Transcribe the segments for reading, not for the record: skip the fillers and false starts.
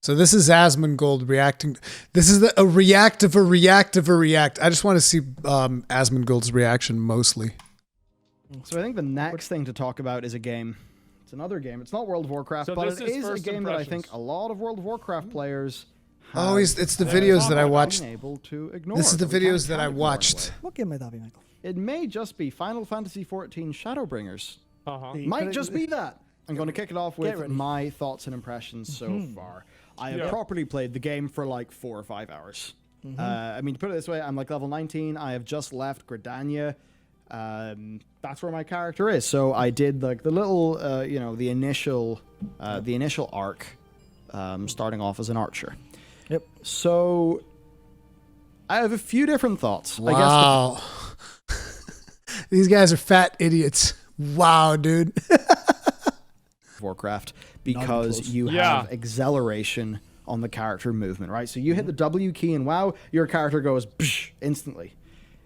So this is Asmongold reacting. This is a react of a react of a react. I just want to see Asmongold's reaction mostly. So I think the next thing to talk about is a game. It's another game. It's not World of Warcraft, but it is a game that I think a lot of World of Warcraft players have it's the videos that I watched. Able to ignore. This is the videos that I watched. What game might that be, Michael? It may just be Final Fantasy XIV Shadowbringers. Might just be that. I'm going to kick it off with my thoughts and impressions so far. I have properly played the game for like 4 or 5 hours. I mean, to put it this way, I'm like level 19. I have just left Gridania. That's where my character is. So I did like the little, you know, the initial arc, starting off as an archer. Yep. So I have a few different thoughts. Wow. I guess these guys are fat idiots. Wow, dude. Warcraft, because you have acceleration on the character movement, right? So you hit the W key in WoW, your character goes psh, instantly.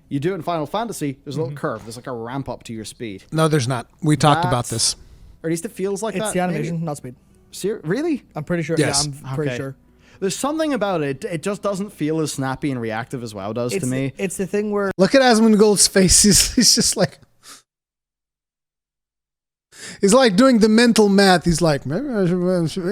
You do it in Final Fantasy, there's a little curve. There's like a ramp up to your speed. No, there's not. We talked about this. Or at least it feels like that. It's the animation, not speed. Really? I'm pretty sure. Yes. Yeah, I'm pretty sure. There's something about it. It just doesn't feel as snappy and reactive as WoW does to me. It's the thing where... Look at Asmongold's face. He's just like... He's like doing the mental math. He's like, maybe I should,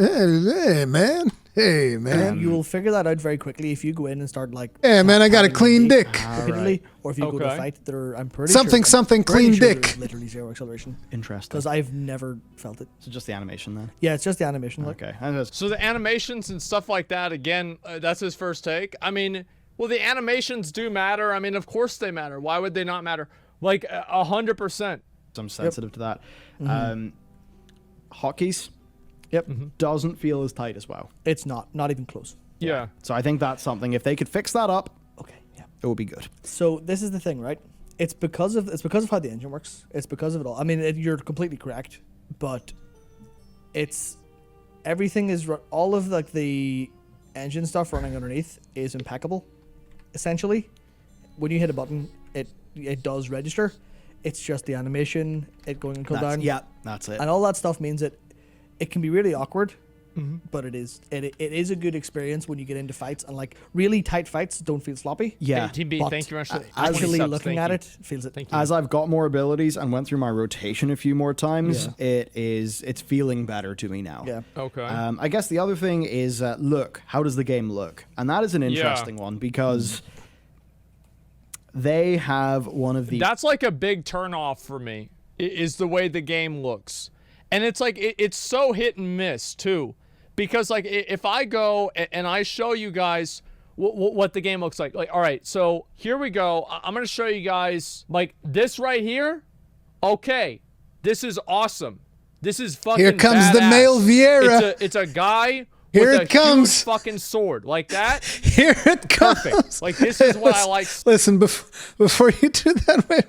hey, man. You will figure that out very quickly if you go in and start like... Hey, man, I got a clean dick. Repeatedly, or if you go to fight, I'm pretty sure... Something clean dick. Literally zero acceleration. Interesting. Because I've never felt it. So just the animation then? Yeah, it's just the animation. Okay. So the animations and stuff like that, again, that's his first take. I mean, well, the animations do matter. I mean, of course they matter. Why would they not matter? Like, 100%. I'm sensitive to that. Hotkeys, Mm-hmm. doesn't feel as tight as WoW. It's not even close. Yeah. So I think that's something. If they could fix that up, it would be good. So this is the thing, right? It's because of how the engine works. It's because of it all. I mean, you're completely correct, but everything is all of like the engine stuff running underneath is impeccable. Essentially, when you hit a button, it does register. It's just the animation, it going and cooldown. Yeah, that's it. And all that stuff means that it can be really awkward, but it is a good experience when you get into fights, and like really tight fights don't feel sloppy. Yeah. Hey, TB, thank you very much. Actually looking at it feels it. Thank you. As I've got more abilities and went through my rotation a few more times, it's feeling better to me now. Yeah. Okay. I guess the other thing is look. How does the game look? And that is an interesting one because they have one of the... That's like a big turnoff for me, is the way the game looks. And it's like, it's so hit and miss too. Because like, if I go and I show you guys what the game looks like, all right, so here we go. I'm going to show you guys like this right here. Okay, this is awesome. This is fucking Here comes badass. the male Vieira. It's a guy Here with it a comes. huge fucking sword like that. Here it comes. Perfect. Like this is what I like. Listen, before you do that, wait.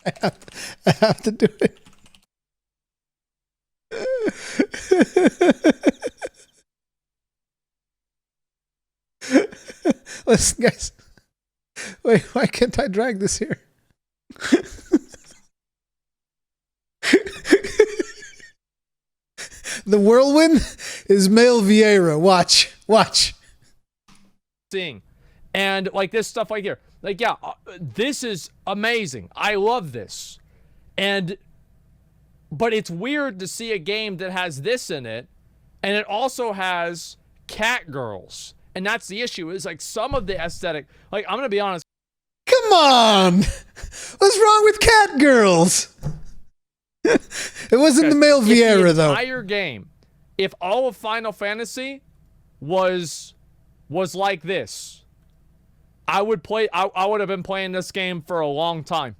I have to do it. Listen, guys. Wait, why can't I drag this here? The whirlwind is male Vieira. Watch. Seeing, and like this stuff right here, like this is amazing. I love this, but it's weird to see a game that has this in it, and it also has cat girls, and that's the issue. Is like some of the aesthetic. Like I'm gonna be honest. Come on, what's wrong with cat girls? It wasn't the male Vieira though. The entire game, if all of Final Fantasy was like this, I would have been playing this game for a long time.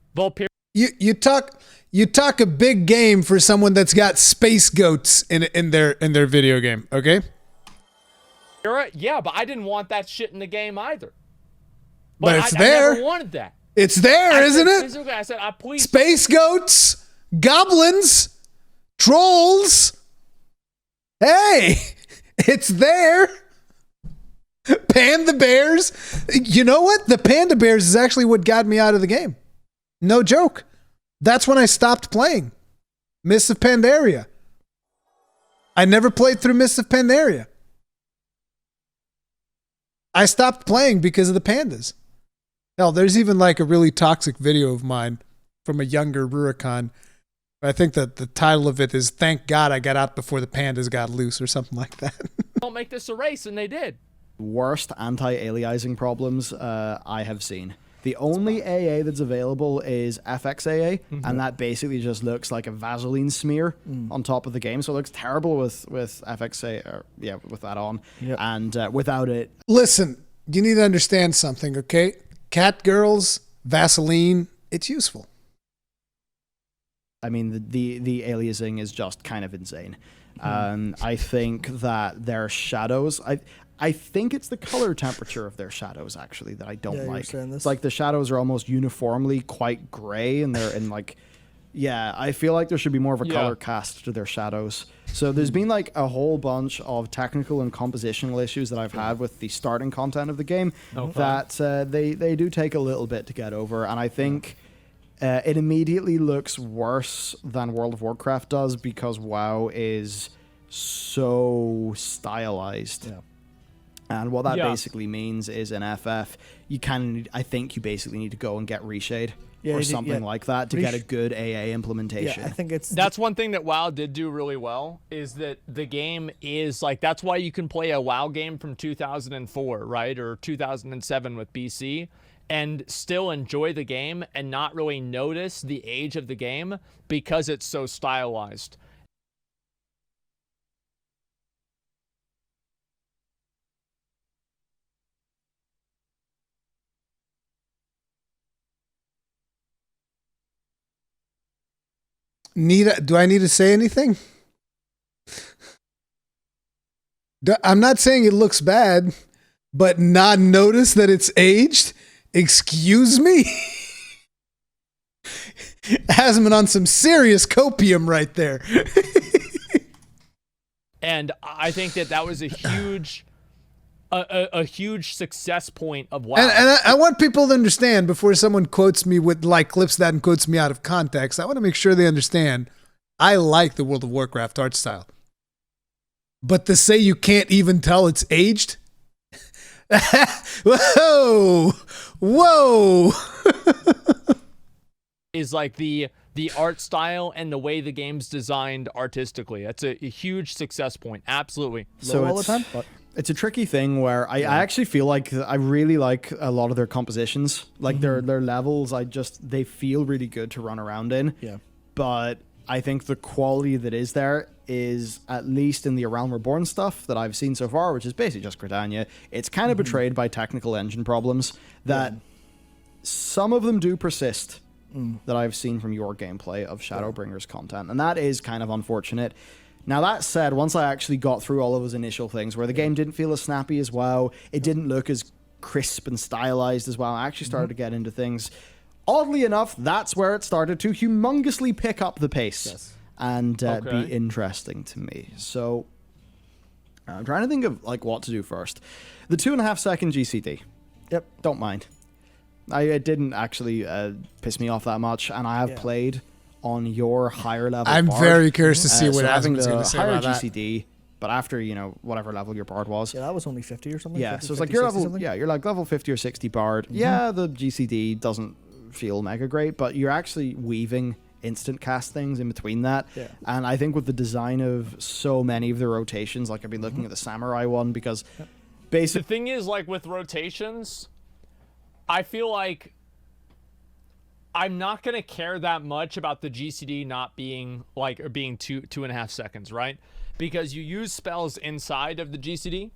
You talk a big game for someone that's got space goats in their video game, okay? Yeah, but I didn't want that shit in the game either. But it's there. I never wanted that. It's there, isn't it? I said, please. Space goats, goblins, trolls. Hey, it's there. Panda bears. You know what? The panda bears is actually what got me out of the game. No joke. That's when I stopped playing. Mists of Pandaria. I never played through Mists of Pandaria. I stopped playing because of the pandas. Hell, there's even like a really toxic video of mine from a younger Rurikhan. I think that the title of it is "Thank God I got out before the pandas got loose" or something like that. Don't make this a race, and they did. Worst anti-aliasing problems I have seen. The only AA that's available is FXAA, and that basically just looks like a Vaseline smear on top of the game. So it looks terrible with FXAA, with that on, and without it. Listen, you need to understand something, okay? Cat girls, Vaseline, it's useful. I mean, the aliasing is just kind of insane. I think that their shadows, I think it's the color temperature of their shadows, actually, that I don't like. It's like the shadows are almost uniformly quite gray, and they're in like, I feel like there should be more of a color cast to their shadows. So there's been like a whole bunch of technical and compositional issues that I've had with the starting content of the game that they do take a little bit to get over, and I think it immediately looks worse than World of Warcraft does because WoW is so stylized. Yeah. And what that basically means is in FF, I think you basically need to go and get Reshade or something like that to get a good AA implementation. Yeah, I think that's one thing that WoW did do really well, is that the game is like, that's why you can play a WoW game from 2004, right? Or 2007 with BC and still enjoy the game and not really notice the age of the game because it's so stylized. Do I need to say anything? I'm not saying it looks bad, but not notice that it's aged? Excuse me? Asmon on some serious copium right there. And I think that was a huge... A huge success point of WoW. And I want people to understand before someone quotes me with like clips that and quotes me out of context. I want to make sure they understand I like the World of Warcraft art style. But to say you can't even tell it's aged? Whoa! Whoa! Is like the art style and the way the game's designed artistically. That's a huge success point. Absolutely. So all the time. It's a tricky thing where I actually feel like I really like a lot of their compositions. Like their levels, they feel really good to run around in. Yeah. But I think the quality that is there is, at least in the A Realm Reborn stuff that I've seen so far, which is basically just Gridania, it's kind of betrayed by technical engine problems that some of them do persist that I've seen from your gameplay of Shadowbringers content. And that is kind of unfortunate. Now, that said, once I actually got through all of those initial things where the game didn't feel as snappy as WoW, it didn't look as crisp and stylized as WoW, I actually started to get into things. Oddly enough, that's where it started to humongously pick up the pace and be interesting to me. So I'm trying to think of like what to do first. The 2.5 second GCD. Yep, don't mind. It didn't actually piss me off that much, and I have played on your higher level I'm bard. Very curious to see what Asmongold's going to say higher about GCD, that. But after, whatever level your bard was. Yeah, that was only 50 or something. Yeah, 50, so it's 50, like you're 60 level, something. you're like level 50 or 60 bard. Yeah, the GCD doesn't feel mega great, but you're actually weaving instant cast things in between that. Yeah. And I think with the design of so many of the rotations, like I've been looking at the samurai one, because basically the thing is, like with rotations, I feel like I'm not going to care that much about the GCD not being like, or being 2.5 seconds, right? Because you use spells inside of the GCD.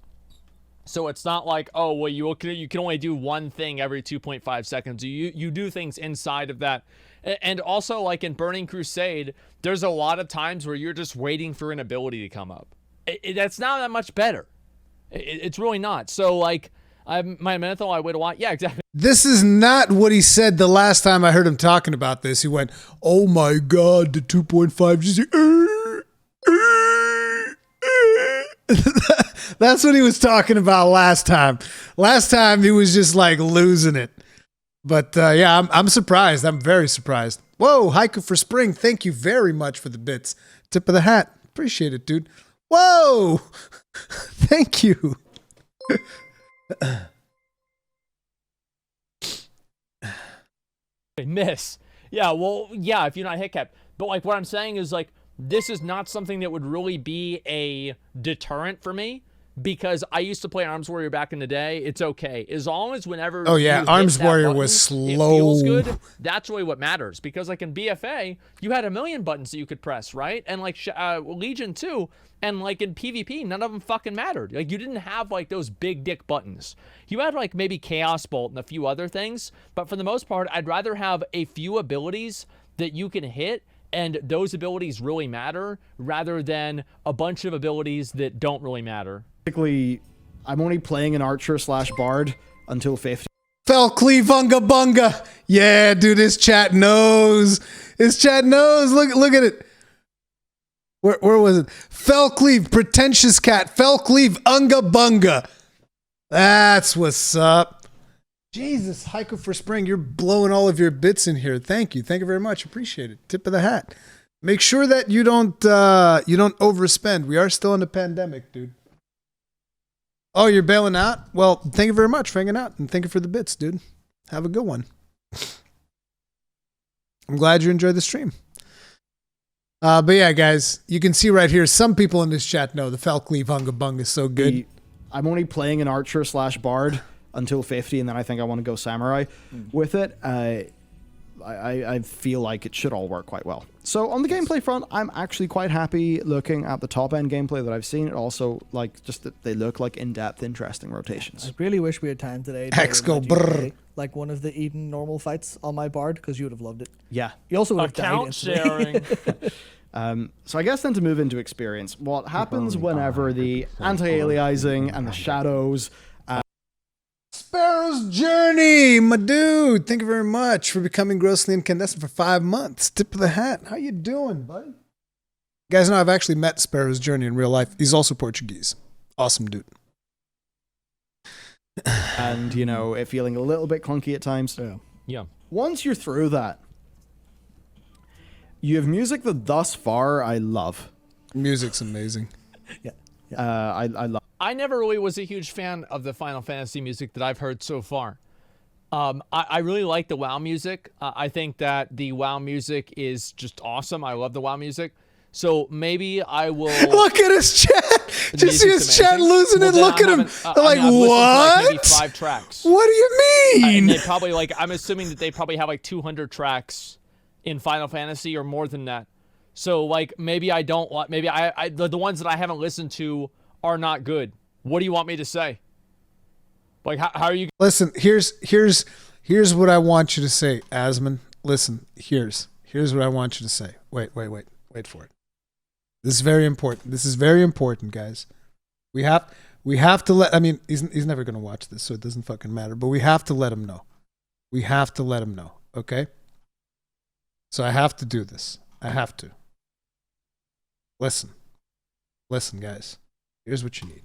So it's not like, oh, well, you can only do one thing every 2.5 seconds. You do things inside of that. And also, like in Burning Crusade, there's a lot of times where you're just waiting for an ability to come up. That's not that much better. It's really not. So, like, my menthol, I wait a lot. Yeah, exactly. This is not what he said the last time I heard him talking about this. He went, oh my God, the 2.5 GCD. That's what he was talking about last time. Last time he was just like losing it. But yeah, I'm surprised. I'm very surprised. Whoa, Haiku for Spring. Thank you very much for the bits. Tip of the hat. Appreciate it, dude. Whoa! Thank you. Miss. Yeah, well, yeah, if you're not hit capped. But like what I'm saying is like this is not something that would really be a deterrent for me because I used to play Arms Warrior back in the day. It's okay. As long as whenever Oh yeah, Arms Warrior was slow. It feels good. That's really what matters because like in BFA, you had a million buttons that you could press, right? And like Legion 2 and like in PvP, none of them fucking mattered. Like you didn't have like those big dick buttons. You had like maybe Chaos Bolt and a few other things, but for the most part, I'd rather have a few abilities that you can hit and those abilities really matter rather than a bunch of abilities that don't really matter. Basically, I'm only playing an archer / bard until 50. Fell cleave unga bunga. Yeah, dude, his chat knows. His chat knows. Look at it. Where was it? Fell cleave, pretentious cat. Fell cleave unga bunga. That's what's up. Jesus, Haiku for Spring, you're blowing all of your bits in here. Thank you. Thank you very much. Appreciate it. Tip of the hat. Make sure that you don't overspend. We are still in the pandemic, dude. Oh, you're bailing out? Well, thank you very much for hanging out, and thank you for the bits, dude. Have a good one. I'm glad you enjoyed the stream. But yeah, guys, you can see right here, some people in this chat know the Falcleave Hunga Bung is so good. I'm only playing an archer / bard until 50, and then I think I want to go samurai with it. I feel like it should all work quite well. So on the gameplay front, I'm actually quite happy looking at the top end gameplay that I've seen. It also like just that they look like in-depth, interesting rotations. I really wish we had time today. Hex go brrr. Like one of the Eden normal fights on my bard because you would have loved it. Yeah. You also would have Account died sharing. So I guess then to move into experience, what happens whenever the anti-aliasing and the shadows Sparrow's Journey, my dude. Thank you very much for becoming grossly incandescent for 5 months. Tip of the hat. How you doing, buddy? You guys know I've actually met Sparrow's Journey in real life. He's also Portuguese. Awesome dude. and, you know, it feeling a little bit clunky at times. Yeah. Once you're through that, you have music that thus far I love. Music's amazing. Yeah. I love. I never really was a huge fan of the Final Fantasy music that I've heard so far. I really like the WoW music. I think that the WoW music is just awesome. I love the WoW music. So maybe I will... Look at his chat! Just see his chat losing it. Look at him. They're like, what? Like maybe 5 tracks. What do you mean? And they probably like, I'm assuming that they probably have like 200 tracks in Final Fantasy or more than that. So like maybe I don't like, maybe the ones that I haven't listened to are not good. What do you want me to say? Like how are you? Listen, here's what I want you to say, Asmon. Listen, here's what I want you to say. Wait for it. This is very important, guys. We have to let. I mean, he's never gonna watch this, so it doesn't fucking matter. But we have to let him know. Okay. So I have to do this. I have to. Listen, guys. Here's what you need.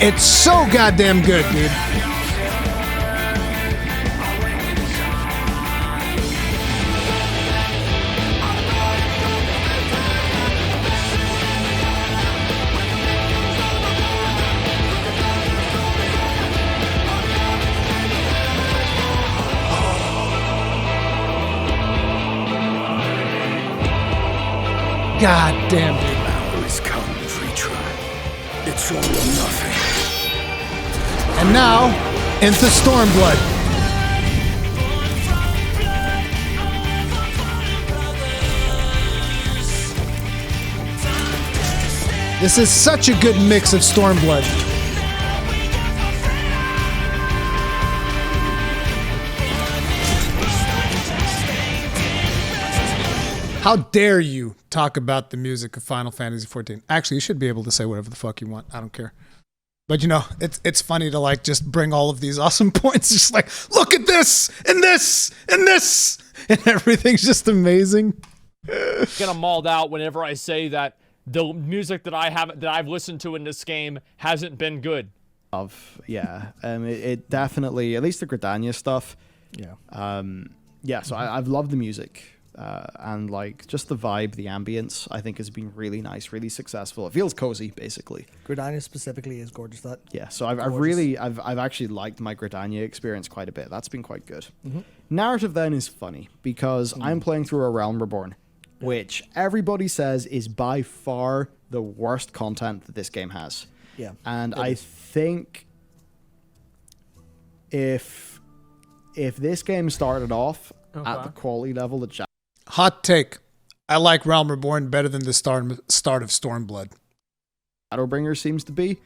It's so goddamn good, dude. God damn, dude. Hours come, retry. It's all or nothing. And now, into Stormblood. This is such a good mix of Stormblood. How dare you talk about the music of Final Fantasy XIV? Actually, you should be able to say whatever the fuck you want. I don't care. But it's funny to like just bring all of these awesome points. Just like, look at this and this and this, and everything's just amazing. Gonna mauled out whenever I say that the music that I've listened to in this game hasn't been good. It definitely, at least the Gridania stuff. So I've loved the music. And like just the vibe, the ambience, I think has been really nice, really successful. It feels cozy, basically. Gridania specifically is gorgeous. So I've actually liked my Gridania experience quite a bit. That's been quite good. Narrative then is funny because I'm playing through A Realm Reborn, which everybody says is by far the worst content that this game has. Yeah, and I think if this game started off at the quality level that hot take, I like Realm Reborn better than the start of Stormblood. Shadowbringer seems to be,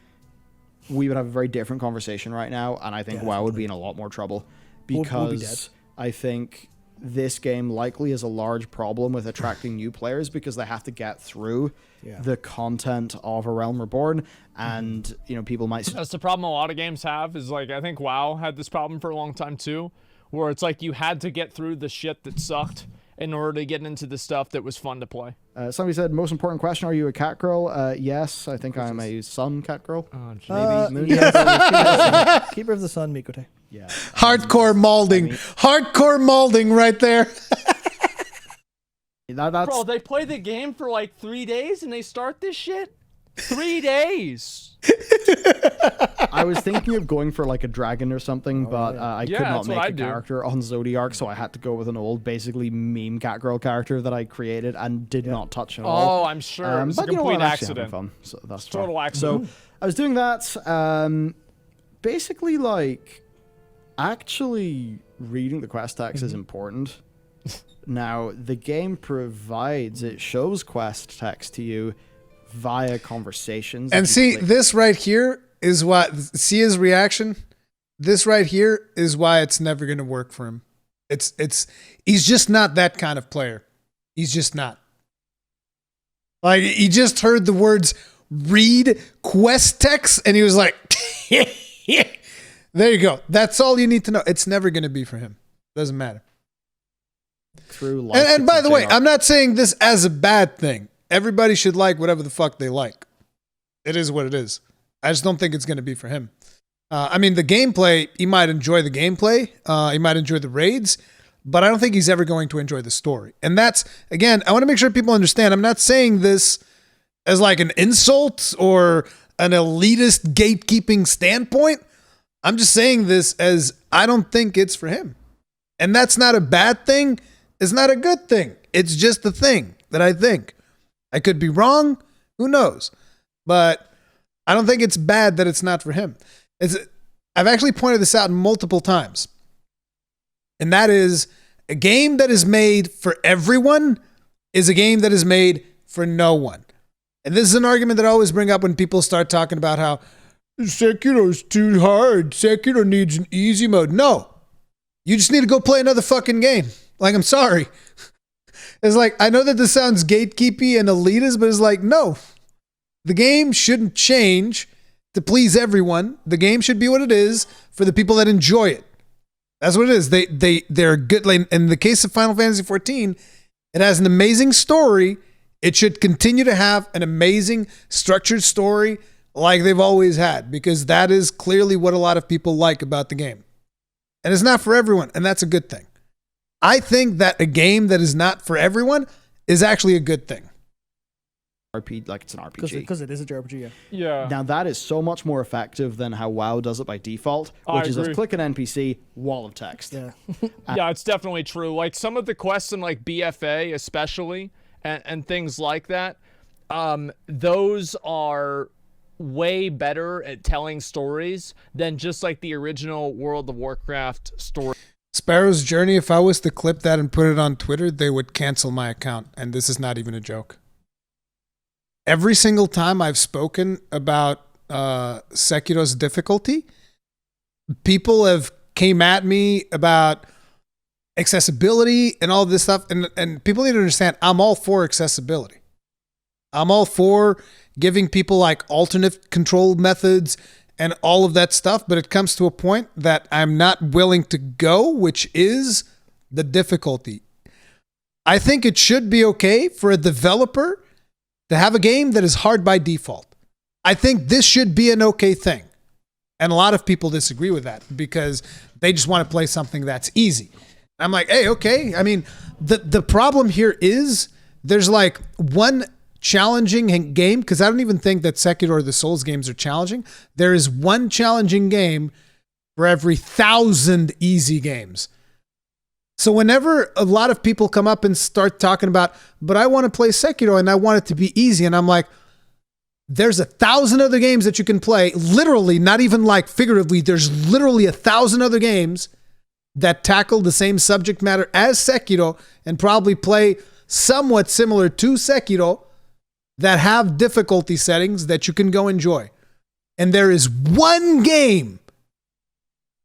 we would have a very different conversation right now, and I think WoW would be in a lot more trouble because I think this game likely has a large problem with attracting new players because they have to get through the content of A Realm Reborn, and people might. That's the problem a lot of games have. Is like I think WoW had this problem for a long time too, where it's like you had to get through the shit that sucked in order to get into the stuff that was fun to play. Somebody said, most important question, are you a cat girl? Yes, I think I'm a sun cat girl. Maybe. Keeper of the Sun, Mikote. Yeah. Hardcore molding. Hardcore molding right there. Bro, they play the game for like 3 days and they start this shit? 3 days. I was thinking of going for like a dragon or something, but I could not make a character on Zodiark, so I had to go with an old, basically meme catgirl character that I created and did not touch at all. Oh, I'm sure it was a complete accident. Fun, so that's total accident. So I was doing that. Basically, like, actually reading the quest text is important. Now, the game shows quest text to you via conversations. And see, this right here is see his reaction. This right here is why it's never going to work for him. He's just not that kind of player. He's just not. Like, he just heard the words read quest text and he was like, there you go. That's all you need to know. It's never going to be for him. Doesn't matter. And by the way, I'm not saying this as a bad thing. Everybody should like whatever the fuck they like. It is what it is. I just don't think it's going to be for him. I mean, the gameplay, he might enjoy the gameplay. He might enjoy the raids, but I don't think he's ever going to enjoy the story. And that's, again, I want to make sure people understand, I'm not saying this as like an insult or an elitist gatekeeping standpoint. I'm just saying this as I don't think it's for him. And that's not a bad thing. It's not a good thing. It's just the thing that I think. I could be wrong. Who knows? But I don't think it's bad that it's not for him. I've actually pointed this out multiple times. And that is a game that is made for everyone is a game that is made for no one. And this is an argument that I always bring up when people start talking about how Sekiro's too hard. Sekiro needs an easy mode. No. You just need to go play another fucking game. Like, I'm sorry. It's like, I know that this sounds gatekeepy and elitist, but it's like, no. The game shouldn't change to please everyone. The game should be what it is for the people that enjoy it. That's what it is. They're good. Like, in the case of Final Fantasy XIV, it has an amazing story. It should continue to have an amazing structured story like they've always had, because that is clearly what a lot of people like about the game. And it's not for everyone, and that's a good thing. I think that a game that is not for everyone is actually a good thing. Like it's an RPG. Because it is a JRPG, yeah. Now that is so much more effective than how WoW does it by default, which is just click an NPC, wall of text. Yeah. Yeah, it's definitely true. Like some of the quests in like BFA especially, and things like that, those are way better at telling stories than just like the original World of Warcraft story. Sparrow's Journey, if I was to clip that and put it on Twitter, they would cancel my account. And this is not even a joke. Every single time I've spoken about Sekiro's difficulty, people have came at me about accessibility and all this stuff. And people need to understand, I'm all for accessibility. I'm all for giving people like alternate control methods and all of that stuff. But it comes to a point that I'm not willing to go, which is the difficulty. I think it should be okay for a developer to have a game that is hard by default. I think this should be an okay thing. And a lot of people disagree with that because they just want to play something that's easy. I'm like, hey, okay. I mean, the problem here is there's like one challenging game, because I don't even think that Sekiro or the Souls games are challenging. There is one challenging game for every 1,000 easy games. So whenever a lot of people come up and start talking about, but I want to play Sekiro and I want it to be easy, and I'm like, there's 1,000 other games that you can play. Literally, not even like figuratively, there's literally 1,000 other games that tackle the same subject matter as Sekiro and probably play somewhat similar to Sekiro that have difficulty settings that you can go enjoy. And there is one game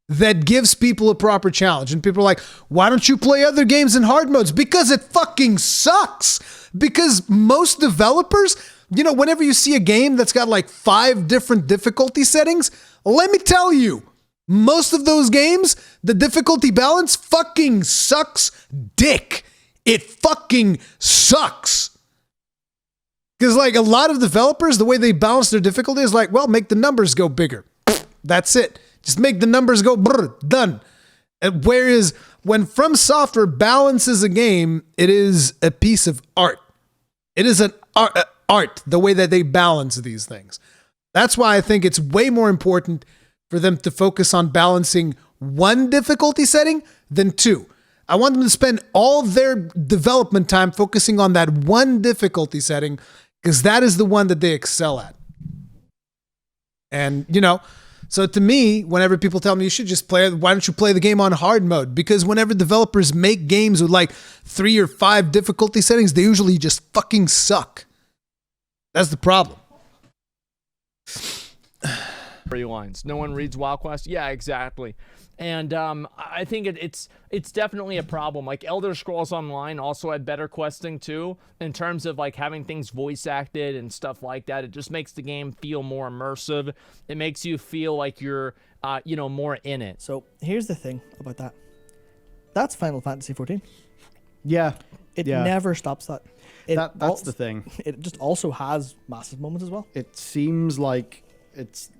that gives people a proper challenge. And people are like, why don't you play other games in hard modes? Because it fucking sucks. Because most developers, you know, whenever you see a game that's got like 5 different difficulty settings, let me tell you, most of those games, the difficulty balance fucking sucks dick. It fucking sucks. Because like a lot of developers, the way they balance their difficulty is like, well, make the numbers go bigger. That's it. Just make the numbers go brr, done. And whereas when From Software balances a game, it is a piece of art. It is an art, the way that they balance these things. That's why I think it's way more important for them to focus on balancing one difficulty setting than 2. I want them to spend all their development time focusing on that one difficulty setting because that is the one that they excel at. And, you know, so to me, whenever people tell me you should just play it, why don't you play the game on hard mode? Because whenever developers make games with like 3 or 5 difficulty settings, they usually just fucking suck. That's the problem. Lines. No one reads WoW Quest. Yeah, exactly. And I think it's definitely a problem. Like Elder Scrolls Online also had better questing too, in terms of like having things voice acted and stuff like that. It just makes the game feel more immersive. It makes you feel like you're more in it. So here's the thing about that. That's Final Fantasy XIV. Yeah. It never stops that. That's the thing. It just also has massive moments as well. It seems like it's,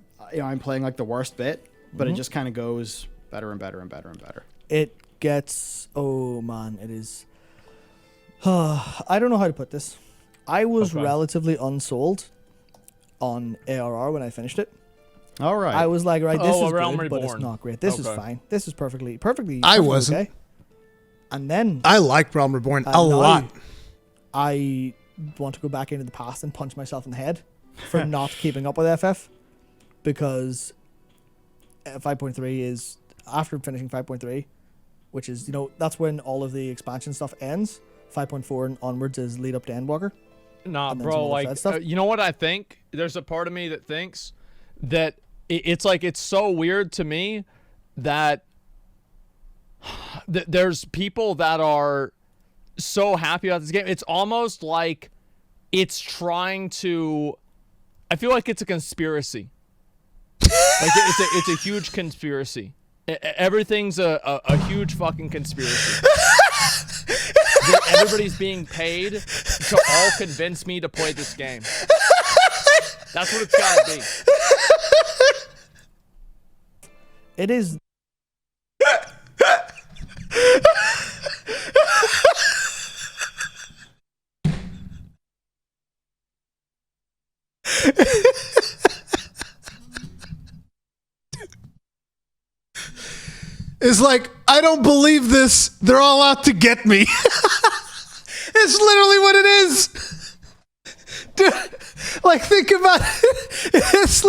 I'm playing like the worst bit, but it just kind of goes better and better and better and better. It gets, oh man, it is. I don't know how to put this. I was relatively unsold on ARR when I finished it. All right. I was like, right, this is Realm good, Reborn. but it's not great. This is fine. This is perfectly I wasn't. okay. And then I like Realm Reborn a lot. I want to go back into the past and punch myself in the head for not keeping up with FF, because 5.3 is, after finishing 5.3, which is, that's when all of the expansion stuff ends. 5.4 and onwards is lead up to Endwalker. Nah, bro, like, you know what I think? There's a part of me that thinks that it's like, it's so weird to me that there's people that are so happy about this game. It's almost like it's trying to, I feel like it's a conspiracy. Like it's a huge conspiracy. Everything's a huge fucking conspiracy. Everybody's being paid to all convince me to play this game. That's what it's gotta be. It is. It's like, I don't believe this. They're all out to get me. It's literally what it is. Dude, like, think about it. It's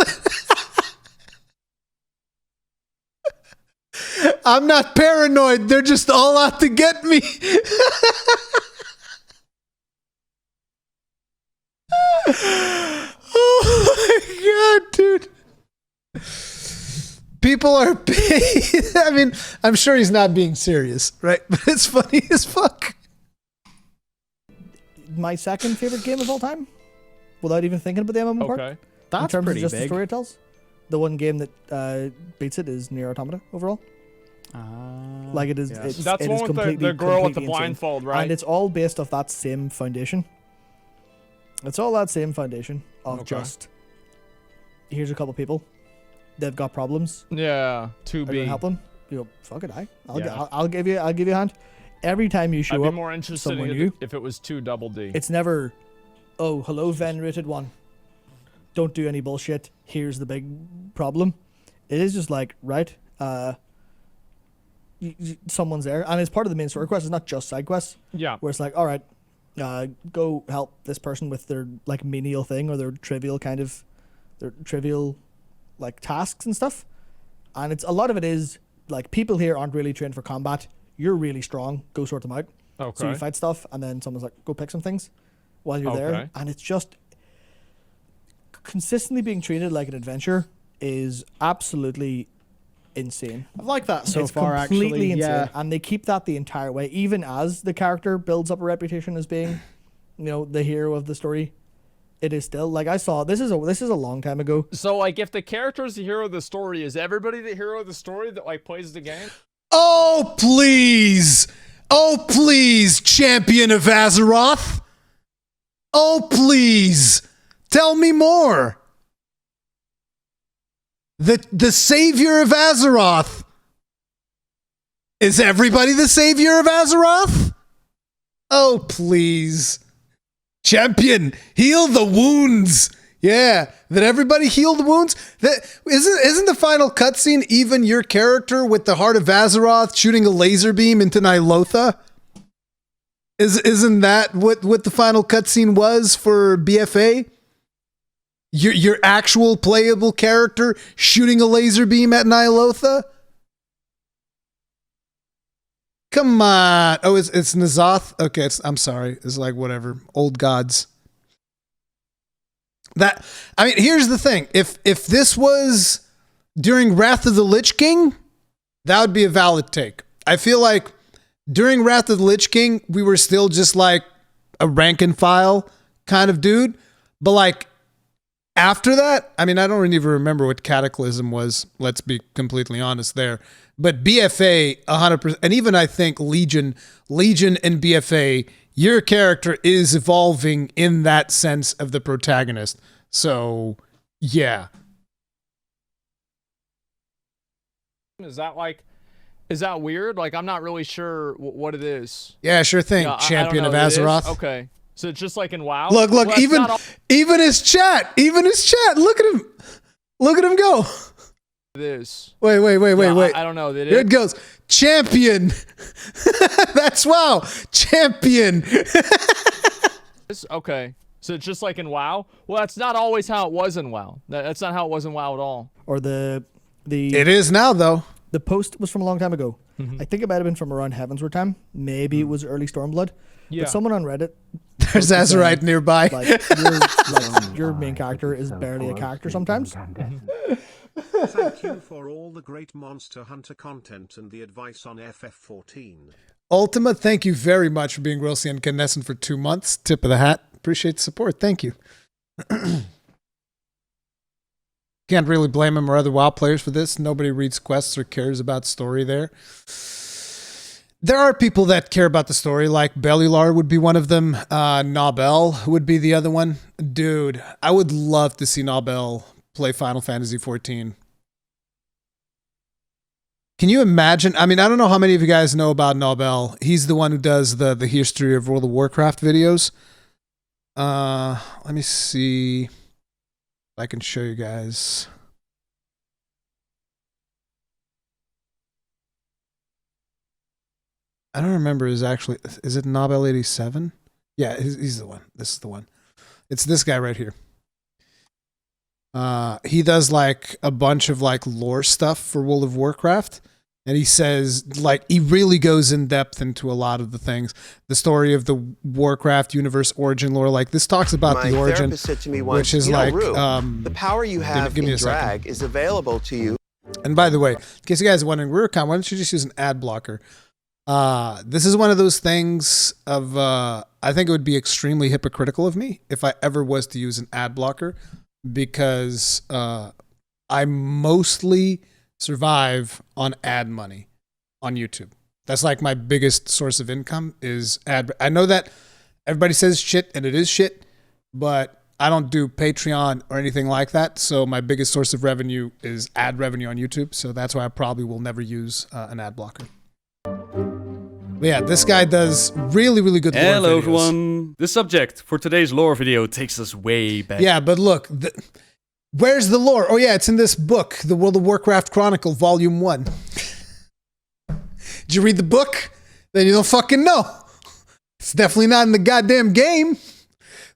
I'm not paranoid. They're just all out to get me. Oh my God, dude. People are paid. I mean, I'm sure he's not being serious, right? But it's funny as fuck. My second favorite game of all time, without even thinking about the MMO part. Okay. That's in terms pretty of just big. the story it tells. The one game that beats it is Nier Automata overall. Like it is. Yes. That's it one is with completely, the girl with the completely insane. blindfold, right? And it's all based off that same foundation. It's all that same foundation of Okay. just here's a couple people. They've got problems. Yeah, Are you gonna 2B. help them? You go, fuck it, Yeah. I'll give you a hand. Every time you I'd show be up, more interested someone in new. it if it was 2 double D. it's never, oh, hello, venerated one. Don't do any bullshit. Here's the big problem. It is just like, right, someone's there, and it's part of the main story quest. It's not just side quests. Yeah. Where it's like, all right, go help this person with their like menial thing or their trivial like tasks and stuff. And it's a lot of it is like people here aren't really trained for combat. You're really strong. Go sort them out. Okay. So you fight stuff, and then someone's like, go pick some things while you're there. Okay. And it's just consistently being treated like an adventure is absolutely insane. I like that so It's far, completely actually. insane. Yeah. And they keep that the entire way, even as the character builds up a reputation as being, the hero of the story. It is still like I saw. This is a long time ago. So, like, if the character is the hero of the story, is everybody the hero of the story that, like, plays the game? Oh, please. Oh, please, champion of Azeroth. Oh, please. Tell me more. The savior of Azeroth. Is everybody the savior of Azeroth? Oh, please. Champion, heal the wounds. Yeah, that everybody heal the wounds. That isn't the final cutscene even your character with the heart of Azeroth shooting a laser beam into Nilotha? Isn't that what the final cutscene was for BFA? Your actual playable character shooting a laser beam at Nilotha? Come on. Oh, it's N'Zoth? Okay, I'm sorry. It's like whatever. Old gods. Here's the thing. If this was during Wrath of the Lich King, that would be a valid take. I feel like during Wrath of the Lich King, we were still just like a rank and file kind of dude. But like after that, I don't really even remember what Cataclysm was. Let's be completely honest there. But BFA, 100%, and even I think Legion and BFA, your character is evolving in that sense of the protagonist. So, yeah. Is that weird? Like, I'm not really sure what it is. Yeah, sure thing. Yeah, Champion I of don't know what it is. Azeroth. Okay. So it's just like in WoW? Look, Well, that's even not all even his chat. Look at him go. it is. Wait. Yeah, I don't know. Here it goes. Champion. That's WoW. Champion. Okay. So it's just like in WoW? Well, that's not always how it was in WoW. That's not how it was in WoW at all. Or the It is now though. The post was from a long time ago. I think it might have been from around Heavensward time. Maybe it was early Stormblood. Yeah. But someone on Reddit, There's Azerite nearby. your main character is barely a character sometimes. Thank you for all the great Monster Hunter content and the advice on FF14. Ultima, thank you very much for being Wilsey Incandescent for 2 months. Tip of the hat. Appreciate the support. Thank you. Can't really blame him or other WoW players for this. Nobody reads quests or cares about story there. There are people that care about the story, like Bellular would be one of them. Nobel would be the other one. Dude, I would love to see Nobel play Final Fantasy XIV. Can you imagine? I don't know how many of you guys know about Nobel. He's the one who does the history of World of Warcraft videos. Let me see if I can show you guys. I don't remember is it Nobel 87? Yeah, he's the one. This is the one. It's this guy right here. He does like a bunch of like lore stuff for World of Warcraft. And he says, like, he really goes in depth into a lot of the things. The story of the Warcraft universe origin lore. Like, this talks about the origin, said to me once, which is like, Rue, the power you have give me in a second. drag is available to you. And by the way, in case you guys are wondering, Rurikhan, why don't you just use an ad blocker? This is one of those things of, I think it would be extremely hypocritical of me if I ever was to use an ad blocker, because I mostly survive on ad money on YouTube. That's like my biggest source of income is ad. I know that everybody says shit, and it is shit, but I don't do Patreon or anything like that. So my biggest source of revenue is ad revenue on YouTube. So that's why I probably will never use an ad blocker. But yeah, this guy does really, really good lore videos. Hello everyone. The subject for today's lore video takes us way back. Yeah, but look, where's the lore? Oh yeah, it's in this book, The World of Warcraft Chronicle, Volume 1. Did you read the book? Then you don't fucking know. It's definitely not in the goddamn game.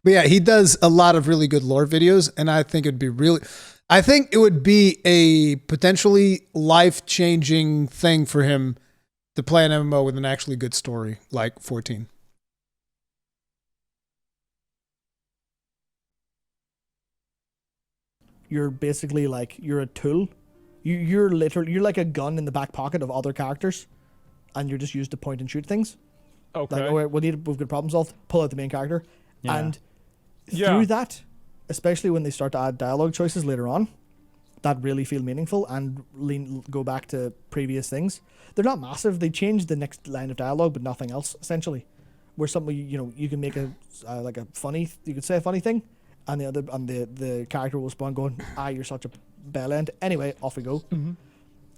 But yeah, he does a lot of really good lore videos, and I think it would be a potentially life-changing thing for him to play an MMO with an actually good story, like 14. You're basically like, you're a tool. You're like a gun in the back pocket of other characters, and you're just used to point and shoot things. Okay. Like, oh, we've got problem solved. Pull out the main character, and Yeah. through that, especially when they start to add dialogue choices later on, that really feel meaningful and go back to previous things. They're not massive. They change the next line of dialogue, but nothing else essentially. Where somebody, you can make you could say a funny thing, and the character will spawn going, you're such a bell end. Anyway, off we go. Mm-hmm.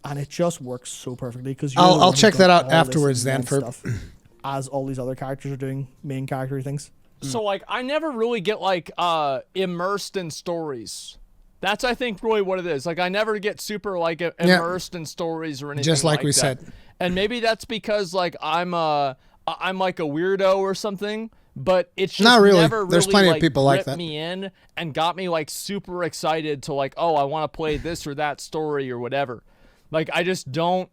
And it just works so perfectly because I'll check that out afterwards, then, as all these other characters are doing main character things. So like I never really get like immersed in stories. That's I think really what it is. Like I never get super like immersed in stories or anything. Just like we that. said. And maybe that's because like I'm like a weirdo or something. But it's just not really. Never There's really, plenty like, of people like ripped that. me in and got me like super excited to like, oh, I want to play this or that story or whatever. Like I just don't.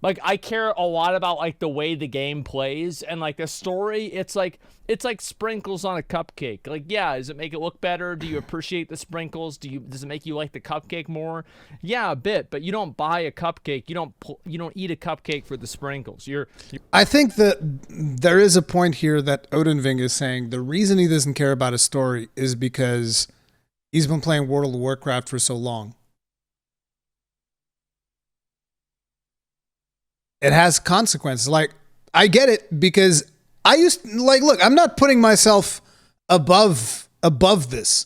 Like I care a lot about like the way the game plays and like the story. It's like sprinkles on a cupcake. Like yeah, does it make it look better? Do you appreciate the sprinkles? Does it make you like the cupcake more? Yeah, a bit. But you don't buy a cupcake. You don't eat a cupcake for the sprinkles. I think that there is a point here that Odinving is saying the reason he doesn't care about a story is because he's been playing World of Warcraft for so long. It has consequences. Like, I get it because I used look, I'm not putting myself above this.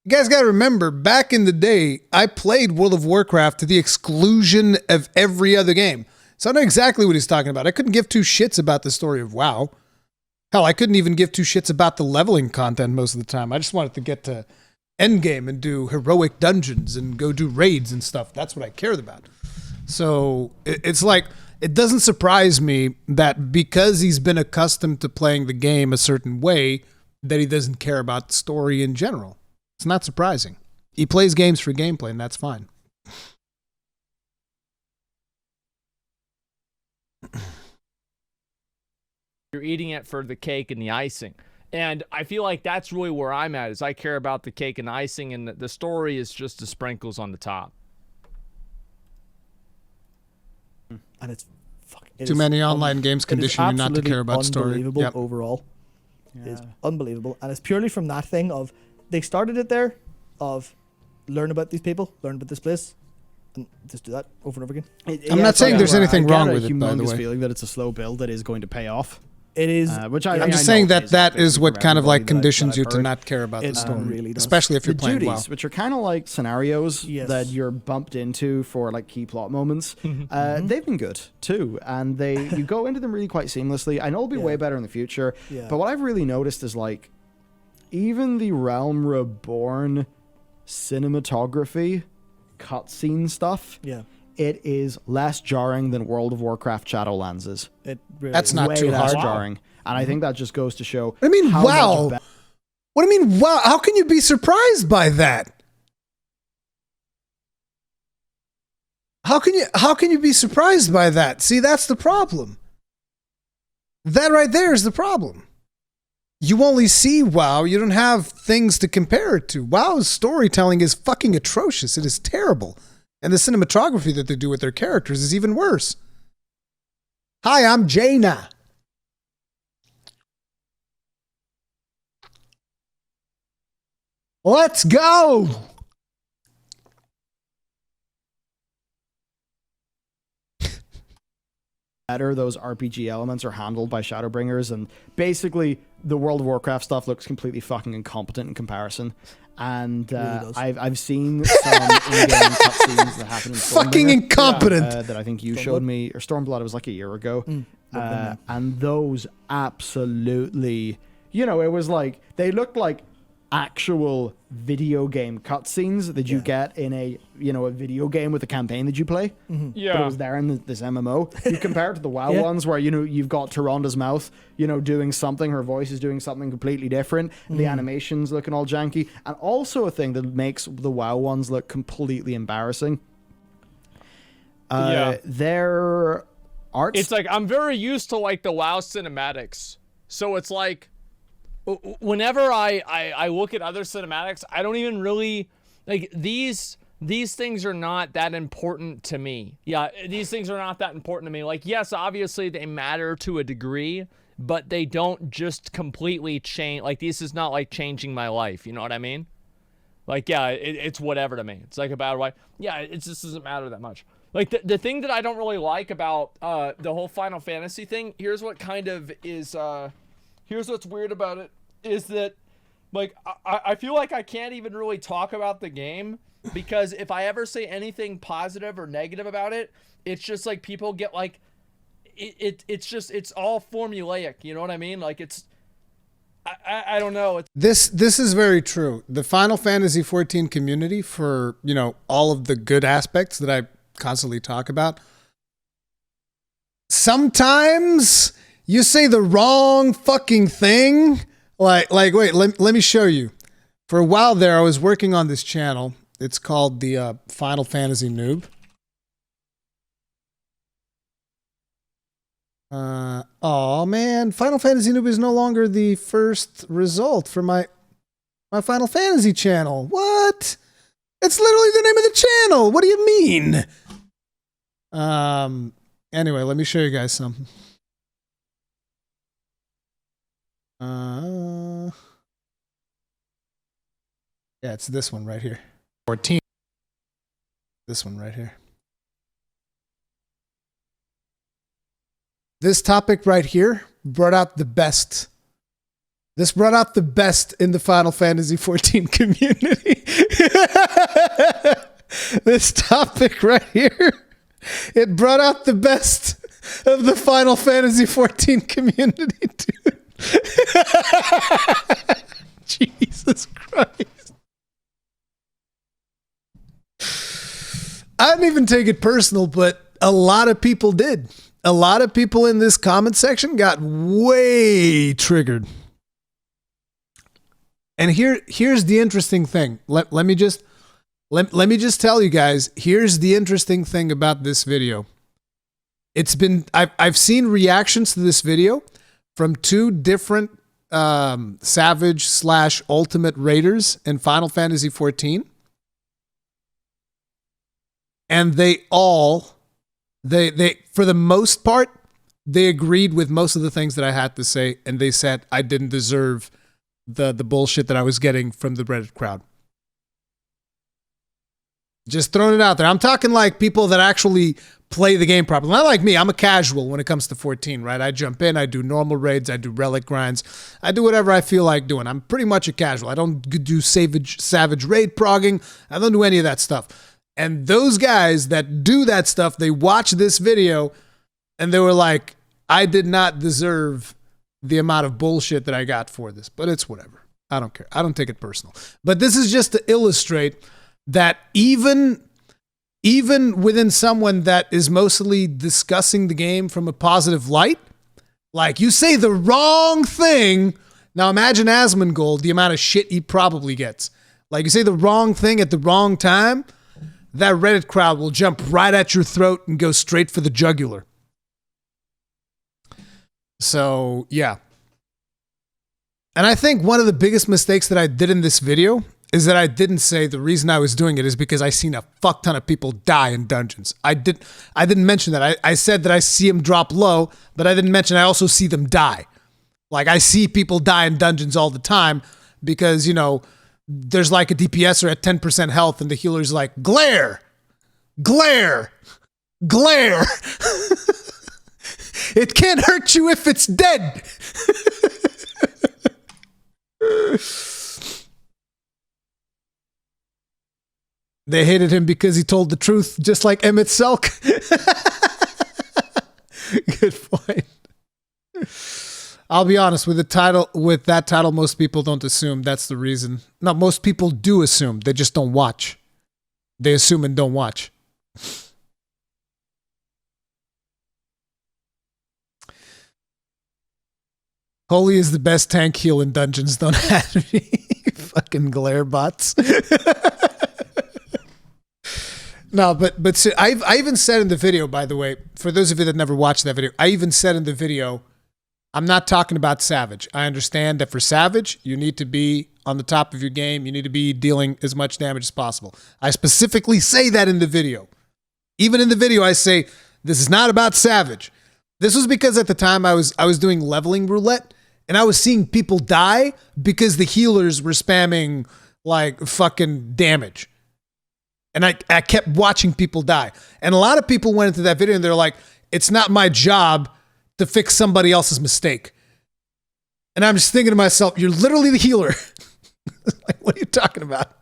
You guys got to remember, back in the day, I played World of Warcraft to the exclusion of every other game. So I know exactly what he's talking about. I couldn't give two shits about the story of WoW. Hell, I couldn't even give two shits about the leveling content most of the time. I just wanted to get to endgame and do heroic dungeons and go do raids and stuff. That's what I cared about. So it's like, it doesn't surprise me that because he's been accustomed to playing the game a certain way, that he doesn't care about the story in general. It's not surprising. He plays games for gameplay, and that's fine. You're eating it for the cake and the icing. And I feel like that's really where I'm at, is I care about the cake and icing, and the story is just the sprinkles on the top. And it's too many online games condition you not to care about story. Unbelievable overall. Yeah. It's unbelievable, and it's purely from that thing of they started it there, of learn about these people, learn about this place, and just do that over and over again. I'm not saying there's anything wrong with it, by the way. Feeling that it's a slow build that is going to pay off. It is. Which I'm just saying that is what kind of like conditions you to not care about the story, really especially if you're playing WoW. Which are kind of like scenarios that you're bumped into for like key plot moments. They've been good too, and you go into them really quite seamlessly. I know it'll be way better in the future, but what I've really noticed is like even the Realm Reborn cinematography, cutscene stuff. Yeah. It is less jarring than World of Warcraft Shadowlands is. That's not too less hard. jarring. And I think that just goes to show. What do you mean, wow? What do you mean, wow? How can you be surprised by that? How can you be surprised by that? See, that's the problem. That right there is the problem. You only see WoW. You don't have things to compare it to. WoW's storytelling is fucking atrocious. It is terrible. And the cinematography that they do with their characters is even worse. Hi, I'm Jaina. Let's go. Better those RPG elements are handled by Shadowbringers, and basically the World of Warcraft stuff looks completely fucking incompetent in comparison. And Really I've seen some in-game cutscenes that happen in Fucking Stormbringer, incompetent. that I think you showed me, or Stormblood. It was like a year ago, and those absolutely, you know, it was like they looked like actual video game cutscenes that you get in a, you know, a video game with a campaign that you play. Yeah. But it was there in this MMO. You compare it to the WoW ones where, you know, you've got Tyronda's mouth, you know, doing something, her voice is doing something completely different, the animations looking all janky, and also a thing that makes the WoW ones look completely embarrassing. Their art. It's like I'm very used to like the WoW cinematics, so it's like whenever I look at other cinematics, I don't even really like these things are not that important to me. Yeah, these things are not that important to me. Like, yes, obviously they matter to a degree, but they don't just completely change. Like, this is not like changing my life. You know what I mean? Like, yeah, it's whatever to me. It's like about why. Yeah, it just doesn't matter that much. Like the thing that I don't really like about the whole Final Fantasy thing. Here's what kind of is. Here's what's weird about it is that, like, I feel like I can't even really talk about the game because if I ever say anything positive or negative about it, it's just like people get like, it's all formulaic. You know what I mean? Like I don't know. This is very true. The Final Fantasy XIV community, for, you know, all of the good aspects that I constantly talk about, sometimes you say the wrong fucking thing. Like wait, let me show you. For a while there, I was working on this channel. It's called the Final Fantasy Noob. Oh man, Final Fantasy Noob is no longer the first result for my Final Fantasy channel. What? It's literally the name of the channel. What do you mean? Anyway, let me show you guys something. Yeah, it's this one right here. 14. This one right here. This topic right here brought out the best. This brought out the best in the Final Fantasy XIV community. This topic right here, it brought out the best of the Final Fantasy XIV community, dude. Jesus Christ. I didn't even take it personal, but a lot of people did. A lot of people in this comment section got way triggered. And here's the interesting thing. Let me just tell you guys, here's the interesting thing about this video. I've seen reactions to this video from two different Savage / Ultimate Raiders in Final Fantasy XIV. And they all, for the most part, they agreed with most of the things that I had to say, and they said I didn't deserve the bullshit that I was getting from the Reddit crowd. Just throwing it out there. I'm talking like people that actually play the game properly. Not like me. I'm a casual when it comes to 14, right? I jump in, I do normal raids, I do relic grinds, I do whatever I feel like doing. I'm pretty much a casual. I don't do savage raid progging. I don't do any of that stuff. And those guys that do that stuff, they watch this video and they were like, I did not deserve the amount of bullshit that I got for this, but it's whatever. I don't care. I don't take it personal. But this is just to illustrate that even within someone that is mostly discussing the game from a positive light, like you say the wrong thing. Now imagine Asmongold, the amount of shit he probably gets. Like you say the wrong thing at the wrong time, that Reddit crowd will jump right at your throat and go straight for the jugular. So, yeah. And I think one of the biggest mistakes that I did in this video, is that I didn't say the reason I was doing it is because I seen a fuck ton of people die in dungeons. I didn't mention that. I said that I see them drop low, but I didn't mention I also see them die. Like, I see people die in dungeons all the time because, you know, there's like a DPSer at 10% health and the healer's like, glare, glare, glare. It can't hurt you if it's dead. They hated him because he told the truth, just like Emmett Selk. Good point. I'll be honest, with that title, most people don't assume that's the reason. No, most people do assume. They just don't watch. They assume and don't watch. Holy is the best tank heal in dungeons. Don't have me. Fucking glare bots. No, but I even said in the video, by the way, for those of you that never watched that video, I even said in the video, I'm not talking about Savage. I understand that for Savage, you need to be on the top of your game. You need to be dealing as much damage as possible. I specifically say that in the video. Even in the video, I say, this is not about Savage. This was because at the time I was doing leveling roulette, and I was seeing people die because the healers were spamming like fucking damage. And I kept watching people die. And a lot of people went into that video and they're like, it's not my job to fix somebody else's mistake. And I'm just thinking to myself, you're literally the healer. Like, what are you talking about?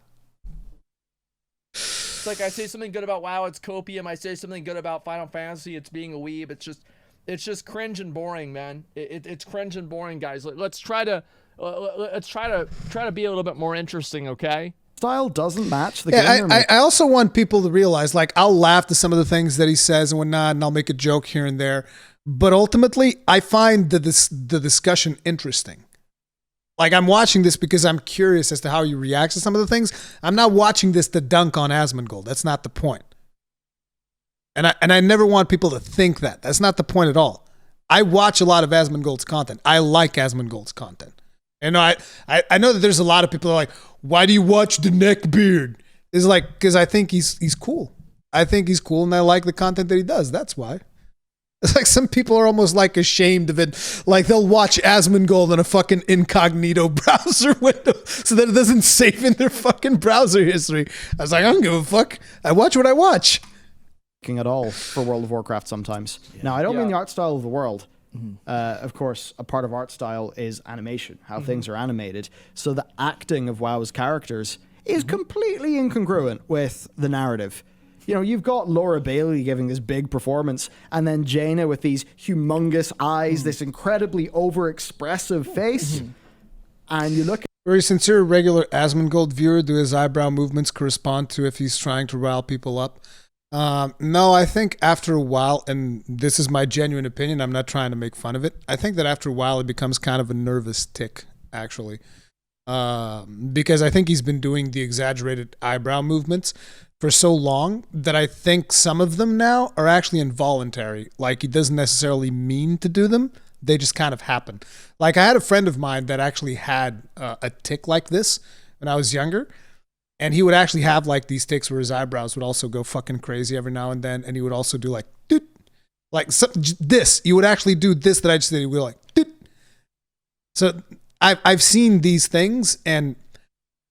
It's like I say something good about WoW, it's copium. I say something good about Final Fantasy, it's being a weeb. It's just cringe and boring, man. It's cringe and boring, guys. Let's try to be a little bit more interesting, okay? Style doesn't match the game. I also want people to realize, like, I'll laugh to some of the things that he says and whatnot, and I'll make a joke here and there. But ultimately, I find the discussion interesting. Like, I'm watching this because I'm curious as to how he reacts to some of the things. I'm not watching this to dunk on Asmongold. That's not the point. And I never want people to think that. That's not the point at all. I watch a lot of Asmongold's content. I like Asmongold's content. And I know that there's a lot of people that are like, why do you watch the neckbeard? It's like, because I think he's cool. I think he's cool and I like the content that he does. That's why. It's like some people are almost like ashamed of it. Like they'll watch Asmongold in a fucking incognito browser window so that it doesn't save in their fucking browser history. I was like, I don't give a fuck. I watch what I watch. At all for World of Warcraft sometimes. Yeah. Now, I don't mean the art style of the world. Of course, a part of art style is animation, how things are animated. So the acting of WoW's characters is completely incongruent with the narrative. You know, you've got Laura Bailey giving this big performance, and then Jaina with these humongous eyes, this incredibly overexpressive face. And you look at... Very sincere, regular Asmongold viewer, do his eyebrow movements correspond to if he's trying to rile people up? No, I think after a while, and this is my genuine opinion, I'm not trying to make fun of it. I think that after a while it becomes kind of a nervous tick, actually. Because I think he's been doing the exaggerated eyebrow movements for so long that I think some of them now are actually involuntary. Like, he doesn't necessarily mean to do them. They just kind of happen. Like, I had a friend of mine that actually had a tick like this when I was younger. And he would actually have like these ticks where his eyebrows would also go fucking crazy every now and then. And he would also do like, doot. Like this. He would actually do this that I just did. He would like, doot. So I've seen these things and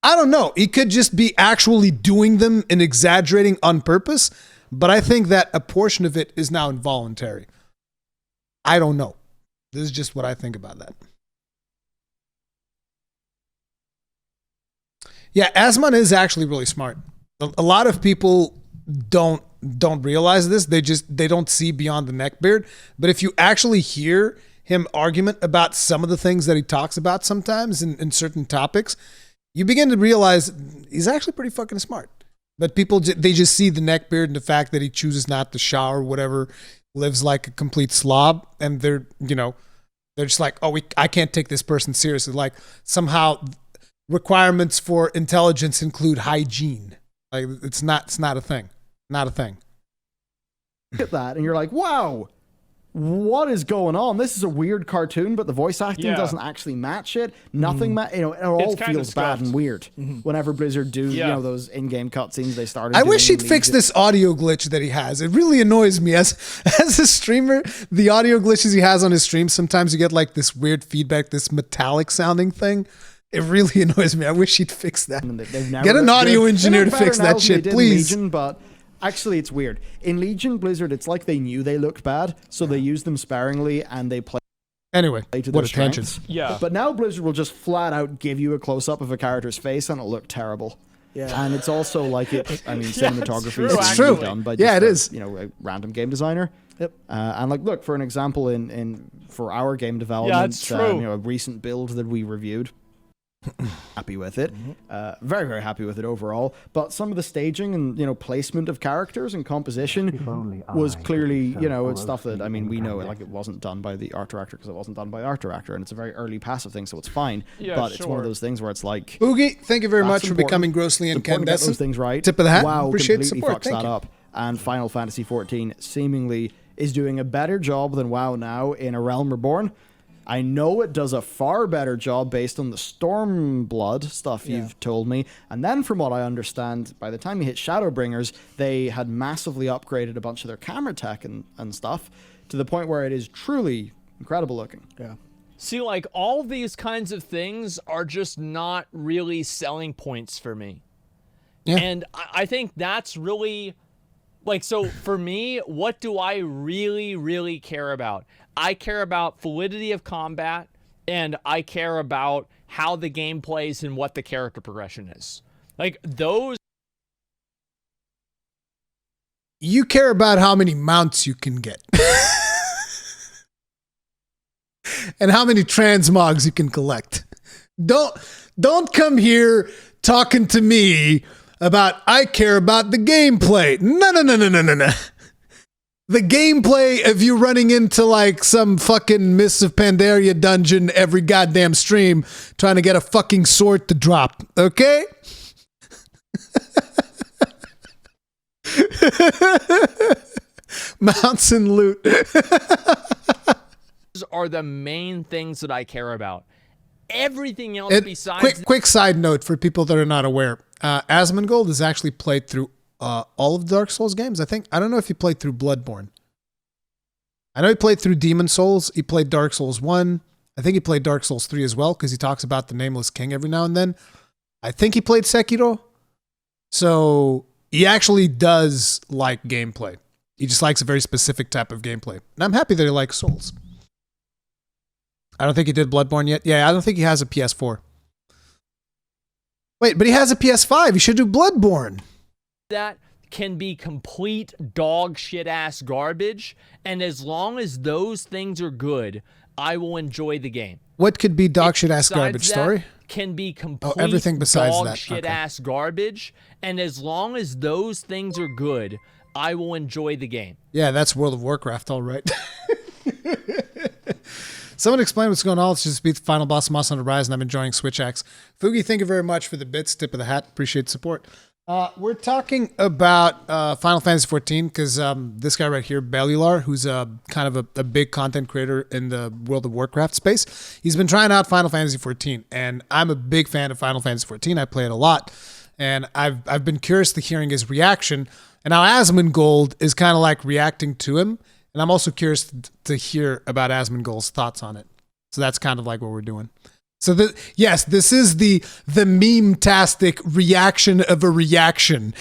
I don't know. He could just be actually doing them and exaggerating on purpose. But I think that a portion of it is now involuntary. I don't know. This is just what I think about that. Yeah, Asmon is actually really smart. A lot of people don't realize this. They don't see beyond the neckbeard. But if you actually hear him argument about some of the things that he talks about sometimes in certain topics, you begin to realize he's actually pretty fucking smart. But people, they just see the neckbeard and the fact that he chooses not to shower, whatever, lives like a complete slob, and they're just like, oh, I can't take this person seriously. Like somehow requirements for intelligence include hygiene. Like it's not a thing. Not a thing. Look at that, and you're like, wow, what is going on? This is a weird cartoon, but the voice acting doesn't actually match it. Nothing, it all feels bad and weird. Whenever Blizzard do, those in-game cutscenes they started. I wish he'd fix this audio glitch that he has. It really annoys me as a streamer. The audio glitches he has on his stream, sometimes you get like this weird feedback, this metallic sounding thing. It really annoys me. I wish he'd fix that. Get an audio engineer to fix that shit, please. Legion, but actually, it's weird. In Legion, Blizzard, it's like they knew they looked bad, so they used them sparingly and they play. Anyway, to what their a tangent. strengths. Yeah. But now Blizzard will just flat out give you a close up of a character's face and it'll look terrible. Yeah. And it's also like cinematography it's true. Done by it is. a random game designer. Yep. And like, look, for an example, for our game development, a recent build that we reviewed. Happy with it, very, very happy with it overall. But some of the staging and placement of characters and composition was clearly it's stuff that we know it wasn't done by the art director because it wasn't done by the art director, and it's a very early passive thing, so it's fine. But it's one of those things where it's like, Oogie, thank you very much for becoming grossly incandescent. Those things right. Tip of the hat. WoW Appreciate the completely support. fucks that up, and Final Fantasy XIV seemingly is doing a better job than WoW now in A Realm Reborn. I know it does a far better job based on the Stormblood stuff you've told me. And then from what I understand, by the time you hit Shadowbringers, they had massively upgraded a bunch of their camera tech and stuff to the point where it is truly incredible looking. Yeah. See, like, all these kinds of things are just not really selling points for me. Yeah. And I think that's really, like, so for me, what do I really, really care about? I care about fluidity of combat, and I care about how the game plays and what the character progression is. Like, those... You care about how many mounts you can get. And how many transmogs you can collect. Don't come here talking to me about I care about the gameplay. No. The gameplay of you running into like some fucking Mists of Pandaria dungeon every goddamn stream trying to get a fucking sword to drop, okay? Mounts and loot. Those are the main things that I care about. Everything else besides... Quick side note for people that are not aware. Asmongold has actually played through all of the Dark Souls games, I think. I don't know if he played through Bloodborne. I know he played through Demon Souls. He played Dark Souls 1. I think he played Dark Souls 3 as well, because he talks about the Nameless King every now and then. I think he played Sekiro. So he actually does like gameplay. He just likes a very specific type of gameplay. And I'm happy that he likes Souls. I don't think he did Bloodborne yet. Yeah, I don't think he has a PS4. Wait, but he has a PS5. He should do Bloodborne. That can be complete dog shit ass garbage, and as long as those things are good, I will enjoy the game. What could be dog shit ass garbage? Story can be complete everything besides dog that. shit ass garbage, and as long as those things are good, I will enjoy the game. Yeah, that's World of Warcraft, all right. Someone explain what's going on. Let's just beat the final boss Moss on the Rise, and I'm enjoying Switch Axe. Fugi, thank you very much for the bits. Tip of the hat. Appreciate the support. We're talking about Final Fantasy XIV because this guy right here, Bellular, who's kind of a big content creator in the World of Warcraft space, he's been trying out Final Fantasy XIV, and I'm a big fan of Final Fantasy XIV. I play it a lot, and I've been curious to hearing his reaction. And now Asmongold is kind of like reacting to him, and I'm also curious to hear about Asmongold's thoughts on it. So that's kind of like what we're doing. So yes, this is the memetastic reaction of a reaction.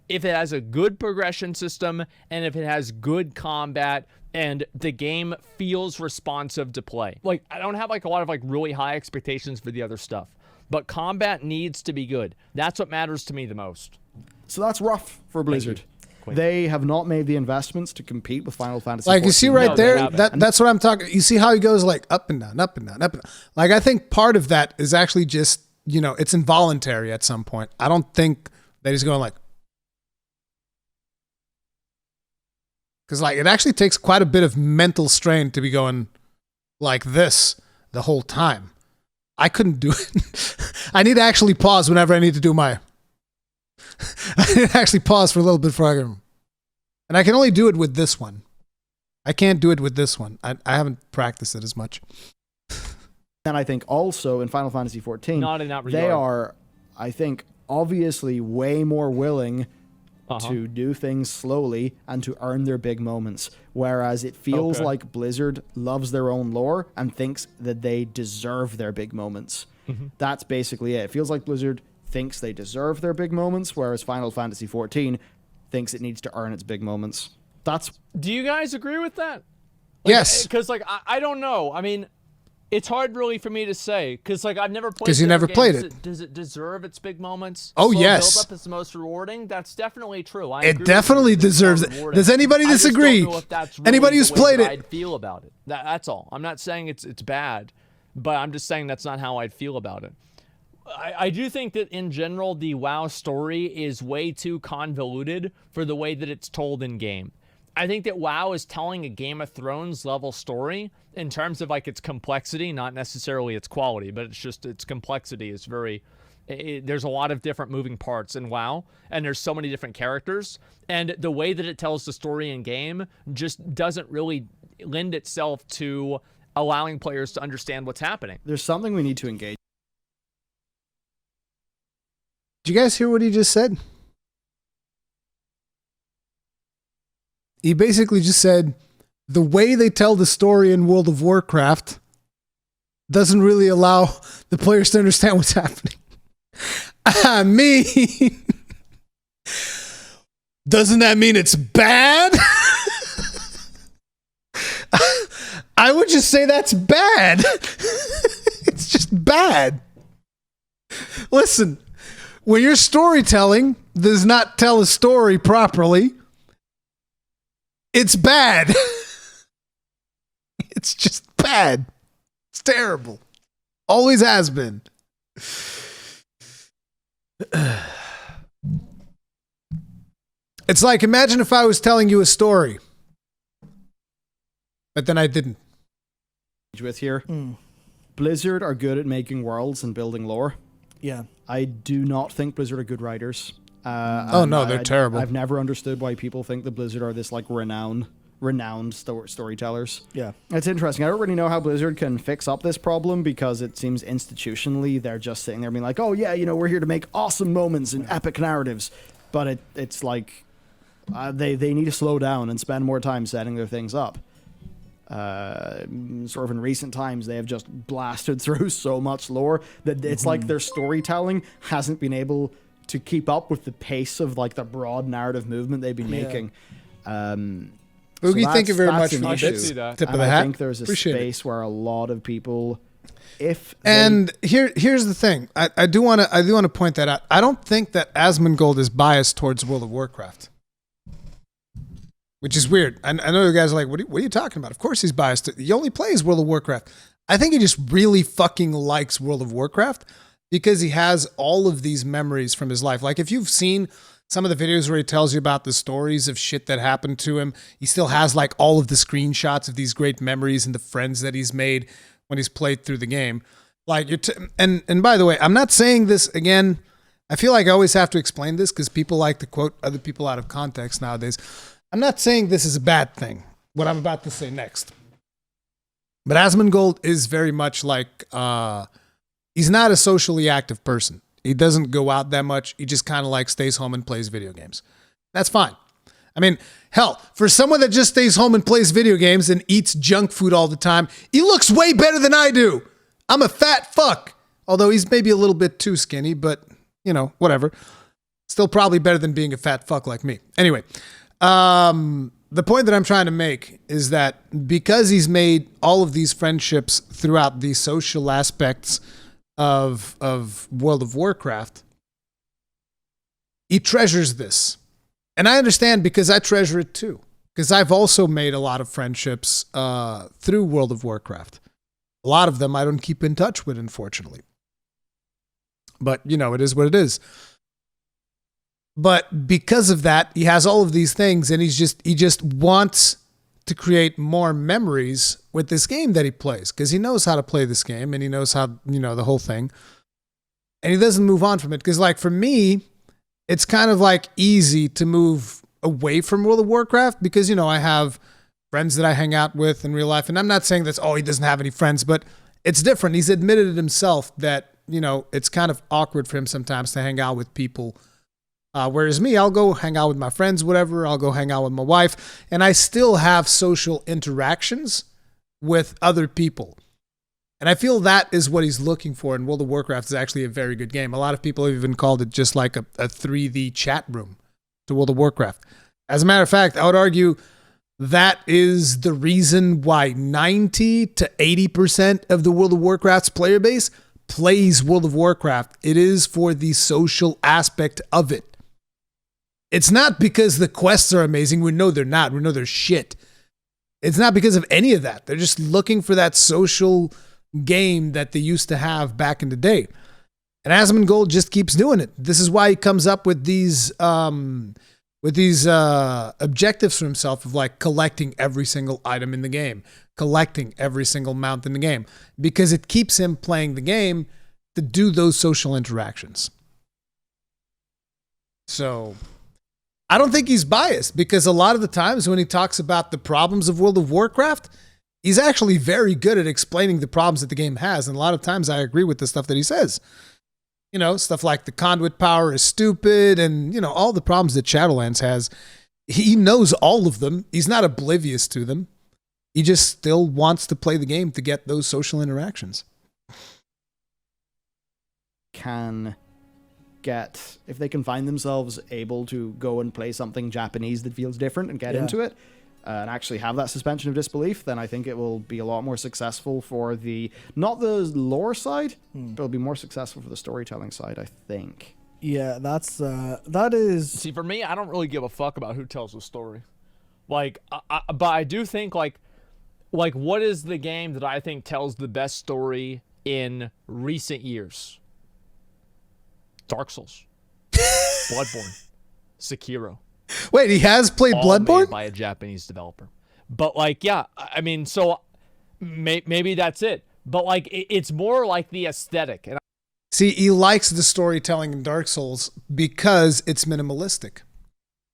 If it has a good progression system, and if it has good combat, and the game feels responsive to play. Like, I don't have like a lot of like really high expectations for the other stuff, but combat needs to be good. That's what matters to me the most. So that's rough for Blizzard. They have not made the investments to compete with Final Fantasy. Like, you see right there, that's what I'm talking. You see how he goes like up and down, up and down, up and down. Like, I think part of that is actually just, it's involuntary at some point. I don't think that he's going like, because like it actually takes quite a bit of mental strain to be going like this the whole time. I couldn't do it. I need to actually pause whenever I need to do my. I need to actually pause for a little bit before I can. And I can only do it with this one. I can't do it with this one. I haven't practiced it as much. And I think also in Final Fantasy XIV, Not in that regard. they are, I think, obviously way more willing to do things slowly and to earn their big moments. Whereas it feels like Blizzard loves their own lore and thinks that they deserve their big moments. That's basically it. It feels like Blizzard thinks they deserve their big moments, whereas Final Fantasy XIV thinks it needs to earn its big moments. Do you guys agree with that? Yes. Because, like, I don't know. I mean, it's hard really for me to say because, like, I've never played. Because you never played it. Does it deserve its big moments? Oh, Slow yes. Build up is the most rewarding. That's definitely true. It definitely deserves it. Does anybody disagree? I just don't know if that's really Anybody who's the way played that it? I'd feel about it. That's all. I'm not saying it's bad, but I'm just saying that's not how I'd feel about it. I do think that in general the WoW story is way too convoluted for the way that it's told in game. I think that WoW is telling a Game of Thrones level story in terms of like its complexity, not necessarily its quality, but it's just its complexity is very. There's a lot of different moving parts in WoW, and there's so many different characters, and the way that it tells the story in game just doesn't really lend itself to allowing players to understand what's happening. There's something we need to engage. Did you guys hear what he just said? He basically just said the way they tell the story in World of Warcraft doesn't really allow the players to understand what's happening. I mean, doesn't that mean it's bad? I would just say that's bad. It's just bad. Listen, when your storytelling does not tell a story properly, it's bad. It's just bad. It's terrible. Always has been. It's like, imagine if I was telling you a story, but then I didn't. With here, Blizzard are good at making worlds and building lore. Yeah. I do not think Blizzard are good writers. They're terrible. I've never understood why people think that Blizzard are this like renowned storytellers. Yeah. It's interesting. I don't really know how Blizzard can fix up this problem because it seems institutionally they're just sitting there being like, oh yeah, we're here to make awesome moments and epic narratives. But it's like they need to slow down and spend more time setting their things up. Sort of in recent times, they have just blasted through so much lore that it's like their storytelling hasn't been able to keep up with the pace of like the broad narrative movement they've been making. Oogie, thank you very much for issue. Tip of the hat. I think there's a space where a lot of people, here's the thing. I do want to point that out. I don't think that Asmongold is biased towards World of Warcraft, which is weird. I know you guys are like, what are you talking about? Of course he's biased. He only plays World of Warcraft. I think he just really fucking likes World of Warcraft because he has all of these memories from his life. Like if you've seen some of the videos where he tells you about the stories of shit that happened to him, he still has like all of the screenshots of these great memories and the friends that he's made when he's played through the game. Like and by the way, I'm not saying this again. I feel like I always have to explain this because people like to quote other people out of context nowadays. I'm not saying this is a bad thing, what I'm about to say next. But Asmongold is very much like, he's not a socially active person. He doesn't go out that much. He just kind of like stays home and plays video games. That's fine. I mean, hell, for someone that just stays home and plays video games and eats junk food all the time, he looks way better than I do. I'm a fat fuck. Although he's maybe a little bit too skinny, but, whatever. Still probably better than being a fat fuck like me. Anyway, the point that I'm trying to make is that because he's made all of these friendships throughout the social aspects of World of Warcraft, he treasures this. And I understand because I treasure it too. Because I've also made a lot of friendships through World of Warcraft. A lot of them I don't keep in touch with, unfortunately. But, it is what it is. But because of that, he has all of these things, and he just wants to create more memories with this game that he plays, because he knows how to play this game, and he knows how, the whole thing. And he doesn't move on from it, because like for me, it's kind of like easy to move away from World of Warcraft because, you know, I have friends that I hang out with in real life. And I'm not saying that's, oh, he doesn't have any friends, but it's different. He's admitted it himself that, you know, it's kind of awkward for him sometimes to hang out with people. Whereas me, I'll go hang out with my friends, whatever. I'll go hang out with my wife. And I still have social interactions with other people. And I feel that is what he's looking for. And World of Warcraft is actually a very good game. A lot of people have even called it just like a 3D chat room to World of Warcraft. As a matter of fact, I would argue that is the reason why 90 to 80% of the World of Warcraft's player base plays World of Warcraft. It is for the social aspect of it. It's not because the quests are amazing. We know they're not. We know they're shit. It's not because of any of that. They're just looking for that social game that they used to have back in the day. And Asmongold just keeps doing it. This is why he comes up with these objectives for himself of like collecting every single item in the game, collecting every single mount in the game, because it keeps him playing the game to do those social interactions. So I don't think he's biased because a lot of the times when he talks about the problems of World of Warcraft, he's actually very good at explaining the problems that the game has. And a lot of times I agree with the stuff that he says. You know, stuff like the conduit power is stupid and, you know, all the problems that Shadowlands has. He knows all of them. He's not oblivious to them. He just still wants to play the game to get those social interactions. If they can find themselves able to go and play something Japanese that feels different and get into it and actually have that suspension of disbelief, then I think it will be a lot more successful for not the lore side, but it'll be more successful for the storytelling side, I think. Yeah, that is... See, for me, I don't really give a fuck about who tells the story. Like, but I do think, like, what is the game that I think tells the best story in recent years? Dark Souls, Bloodborne, Sekiro. Wait, he has played all Bloodborne? Made by a Japanese developer. But like, yeah, I mean, so maybe that's it. But like, it's more like the aesthetic. And see, he likes the storytelling in Dark Souls because it's minimalistic.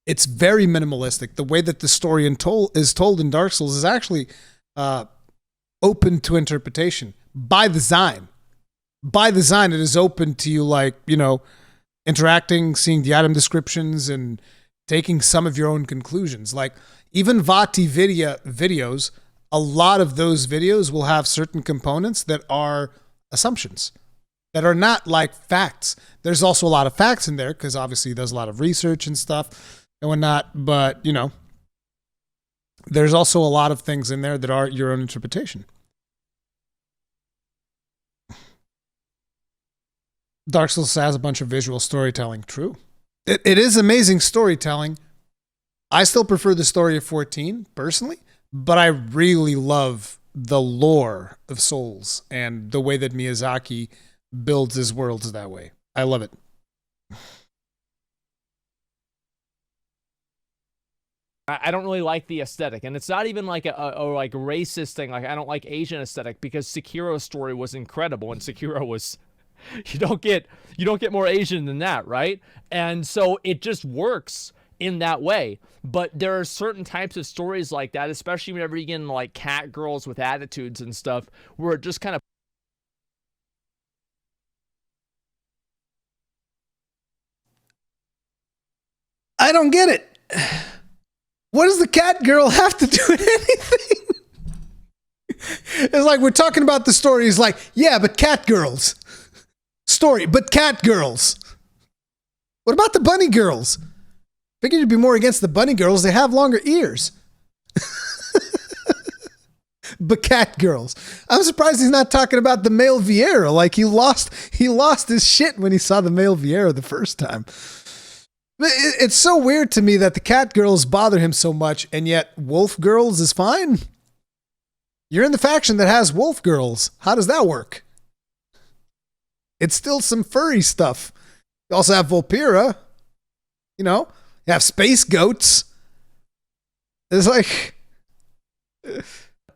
It's very minimalistic. The way that the story is told in Dark Souls is actually open to interpretation by design. By design, it is open to you, like, you know, interacting, seeing the item descriptions, and taking some of your own conclusions. Like, even Vati videos, a lot of those videos will have certain components that are assumptions, that are not like facts. There's also a lot of facts in there, because obviously he does a lot of research and stuff and whatnot, but, you know, there's also a lot of things in there that are your own interpretation. Dark Souls has a bunch of visual storytelling. True. It is amazing storytelling. I still prefer the story of 14, personally, but I really love the lore of Souls and the way that Miyazaki builds his worlds that way. I love it. I don't really like the aesthetic, and it's not even like a like racist thing. Like, I don't like Asian aesthetic because Sekiro's story was incredible, and Sekiro was... You don't get more Asian than that, right? And so it just works in that way. But there are certain types of stories like that, especially whenever you get into like cat girls with attitudes and stuff, where it just kind of... I don't get it. What does the cat girl have to do with anything? It's like we're talking about the story. He's like, yeah, but cat girls. Story, but cat girls. What about the bunny girls? Figured you'd be more against the bunny girls. They have longer ears. But cat girls. I'm surprised he's not talking about the male Vieira. Like, he lost his shit when he saw the male Vieira the first time. It's so weird to me that the cat girls bother him so much, and yet wolf girls is fine. You're in the faction that has wolf girls. How does that work? It's still some furry stuff. You also have Volpira. You know, you have space goats. It's like...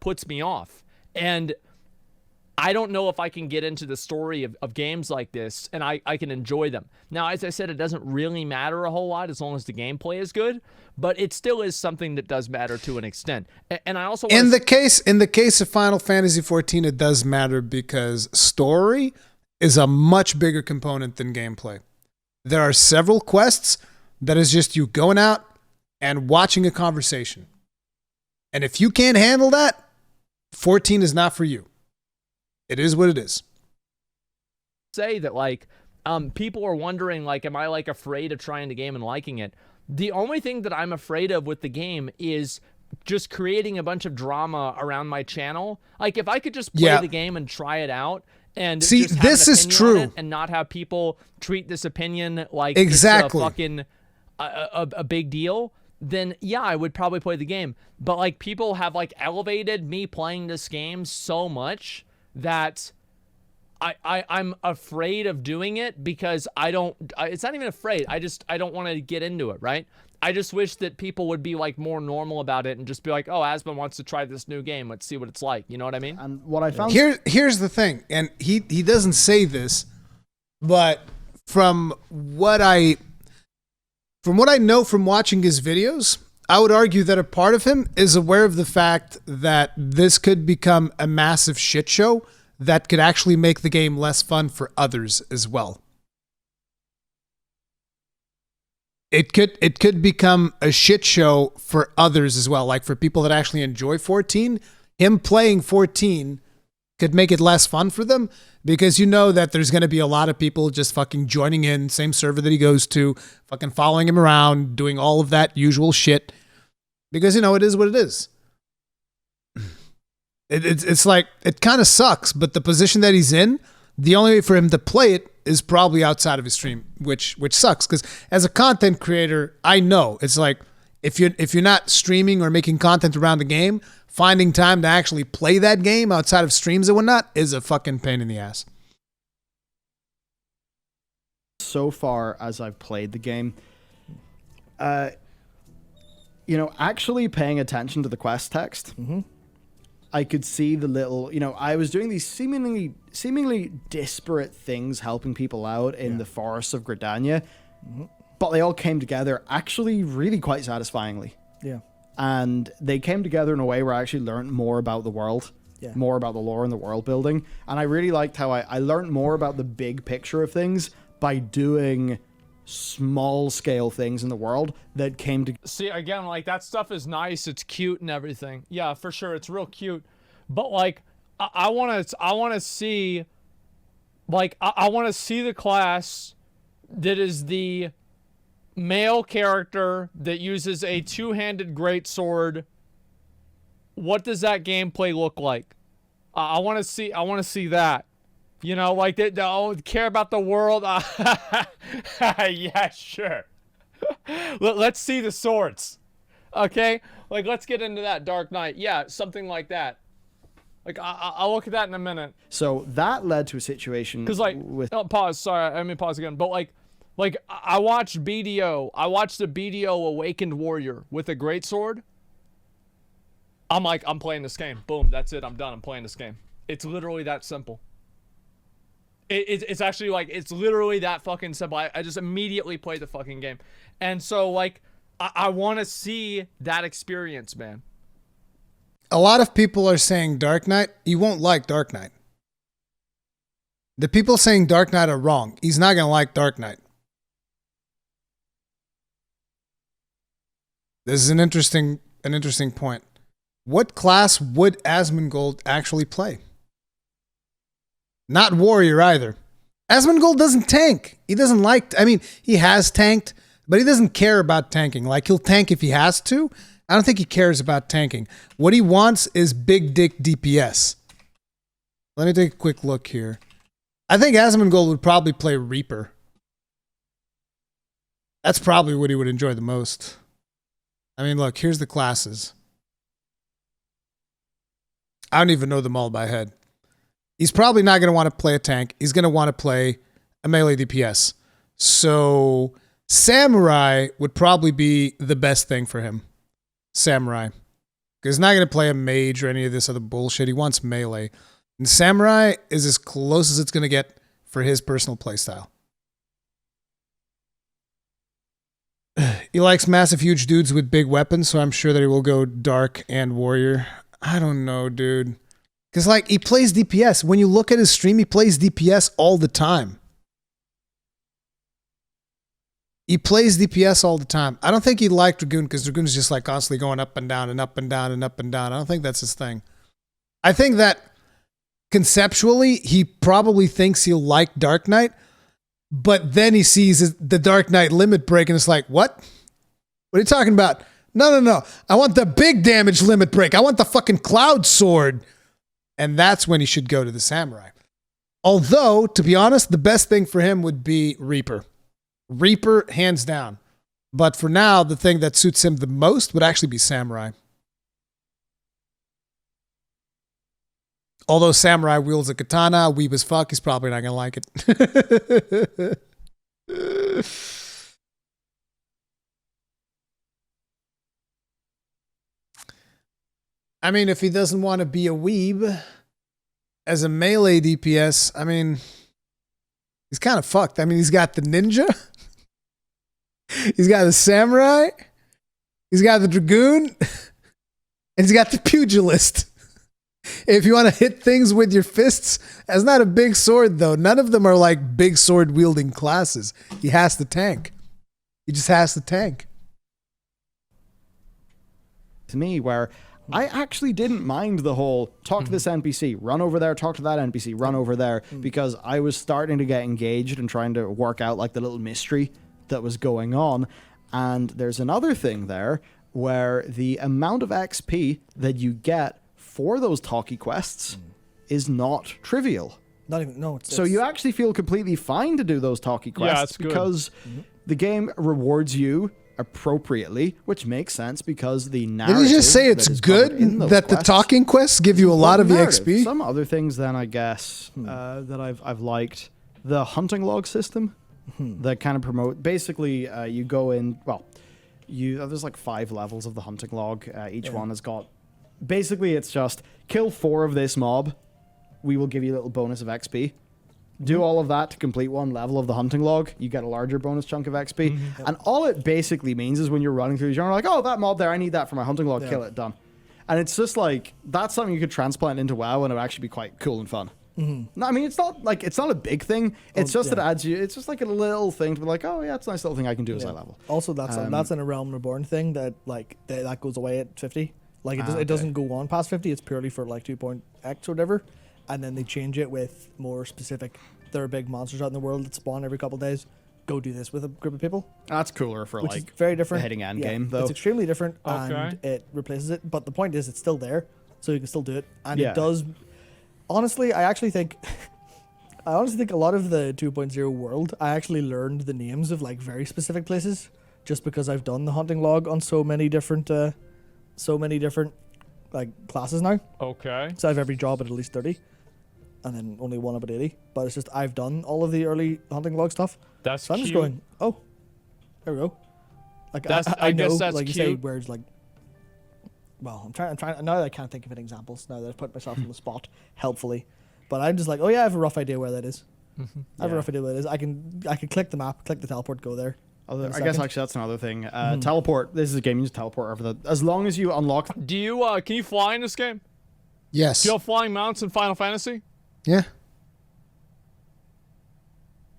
puts me off. And I don't know if I can get into the story of games like this and I can enjoy them. Now, as I said, it doesn't really matter a whole lot as long as the gameplay is good, but it still is something that does matter to an extent. And I also in the case of Final Fantasy XIV, it does matter because story is a much bigger component than gameplay. There are several quests that is just you going out and watching a conversation. And if you can't handle that, 14 is not for you. It is what it is. Say that like people are wondering like, am I like afraid of trying the game and liking it? The only thing that I'm afraid of with the game is just creating a bunch of drama around my channel. Like if I could just play the game and try it out and see, just have this an is opinion true, on it and not have people treat this opinion like exactly it's a fucking a big deal, then yeah, I would probably play the game. But like people have like elevated me playing this game so much that I'm afraid of doing it because it's not even afraid. I don't want to get into it, right? I just wish that people would be like more normal about it and just be like, oh, Asmon wants to try this new game. Let's see what it's like. You know what I mean? And what I found here's the thing, and he doesn't say this, but from what I know from watching his videos, I would argue that a part of him is aware of the fact that this could become a massive shit show that could actually make the game less fun for others as well. It could become a shit show for others as well, like for people that actually enjoy 14. Him playing 14 could make it less fun for them because you know that there's going to be a lot of people just fucking joining in, same server that he goes to, fucking following him around, doing all of that usual shit. Because, you know, it is what it is. It's like, it kind of sucks, but the position that he's in, the only way for him to play it is probably outside of his stream, which sucks. Because as a content creator, I know it's like, if you're not streaming or making content around the game, finding time to actually play that game outside of streams and whatnot is a fucking pain in the ass. So far as I've played the game, you know, actually paying attention to the quest text, I could see the little, you know, I was doing these seemingly disparate things helping people out in the forests of Gridania, but they all came together actually really quite satisfyingly. Yeah. And they came together in a way where I actually learned more about the world, more about the lore and the world building. And I really liked how I learned more about the big picture of things by doing small scale things in the world that came to see again. Like that stuff is nice, it's cute and everything, yeah, for sure, it's real cute, but like I want to see, like I want to see the class that is the male character that uses a two-handed greatsword. What does that gameplay look like? I want to see that. You know, like they don't care about the world. Yeah, sure. Let's see the swords. Okay? Like, let's get into that Dark Knight. Yeah, something like that. Like, I'll look at that in a minute. So that led to a situation because, like, pause. Sorry, I mean pause again. But like I watched BDO. I watched the BDO Awakened Warrior with a greatsword. I'm like, I'm playing this game. Boom, that's it. I'm done. I'm playing this game. It's literally that simple. It's actually like, it's literally that fucking simple. I just immediately played the fucking game. And so like, I want to see that experience, man. A lot of people are saying Dark Knight. You won't like Dark Knight. The people saying Dark Knight are wrong. He's not going to like Dark Knight. This is an interesting point. What class would Asmongold actually play? Not warrior either. Asmongold doesn't tank. He doesn't like, I mean, he has tanked, but he doesn't care about tanking. Like, he'll tank if he has to. I don't think he cares about tanking. What he wants is big dick DPS. Let me take a quick look here. I think Asmongold would probably play Reaper. That's probably what he would enjoy the most. I mean, look, here's the classes. I don't even know them all by head. He's probably not going to want to play a tank. He's going to want to play a melee DPS. So Samurai would probably be the best thing for him. Samurai. Because he's not going to play a mage or any of this other bullshit. He wants melee. And Samurai is as close as it's going to get for his personal playstyle. He likes massive, huge dudes with big weapons, so I'm sure that he will go Dark and Warrior. I don't know, dude. Because, like, he plays DPS. When you look at his stream, he plays DPS all the time. He plays DPS all the time. I don't think he liked Dragoon because Dragoon is just, like, constantly going up and down and up and down and up and down. I don't think that's his thing. I think that conceptually, he probably thinks he'll like Dark Knight, but then he sees the Dark Knight limit break and it's like, what? What are you talking about? No. I want the big damage limit break. I want the fucking Cloud Sword. And that's when he should go to the Samurai. Although, to be honest, the best thing for him would be Reaper. Reaper, hands down. But for now, the thing that suits him the most would actually be Samurai. Although Samurai wields a katana, weeb as fuck, he's probably not going to like it. I mean, if he doesn't want to be a weeb as a melee DPS, I mean, he's kind of fucked. I mean, he's got the ninja. He's got the samurai. He's got the dragoon. And he's got the pugilist. If you want to hit things with your fists, that's not a big sword, though. None of them are like big sword wielding classes. He has to tank. He just has to tank. To me, where I actually didn't mind the whole talk to this NPC, run over there, talk to that NPC, run over there, because I was starting to get engaged and trying to work out like the little mystery that was going on. And there's another thing there where the amount of XP that you get for those talkie quests is not trivial. Not even, no. So you actually feel completely fine to do those talkie quests because the game rewards you appropriately, which makes sense because the narrative. Did you just say it's good that the talking quests give you a lot of EXP? Some other things then, I guess, that I've liked. The hunting log system that kind of promote. Basically, you go in. Well, there's like 5 levels of the hunting log. Each one has got. Basically, it's just kill 4 of this mob. We will give you a little bonus of XP. Do all of that to complete 1 level of the hunting log. You get a larger bonus chunk of XP. And all it basically means is when you're running through the genre, like, oh, that mob there, I need that for my hunting log. Kill it, done. And it's just like, that's something you could transplant into WoW and it would actually be quite cool and fun. No, I mean, it's not a big thing. It's just that it adds you, it's just like a little thing to be like, oh yeah, it's a nice little thing I can do as I level. Also, that's an A Realm Reborn thing that like that goes away at 50. Like it doesn't go on past 50. It's purely for like 2.x or whatever, and then they change it with more specific. There are big monsters out in the world that spawn every couple of days. Go do this with a group of people. That's cooler for which like is very different. Hitting end game though. It's extremely different, and it replaces it. But the point is, it's still there, so you can still do it, and it does. Honestly, I honestly think a lot of the 2.0 world, I actually learned the names of like very specific places just because I've done the hunting log on so many different like classes now. Okay. So I have every job at least 30, and then only one up at 80. But it's just I've done all of the early hunting log stuff. That's so I'm cute. just going, oh, there we go. Like I know, guess that's like you cute. say, where it's like. Well, I'm trying now that I can't think of any examples. Now that I've put myself on the spot, helpfully, but I'm just like, oh yeah, I have a rough idea where that is. I have a rough idea where that is. I can click the map, click the teleport, go there. I guess actually that's another thing. Teleport. This is a game you just teleport over as long as you unlock. Do you can you fly in this game? Yes. Do you have flying mounts in Final Fantasy? Yeah.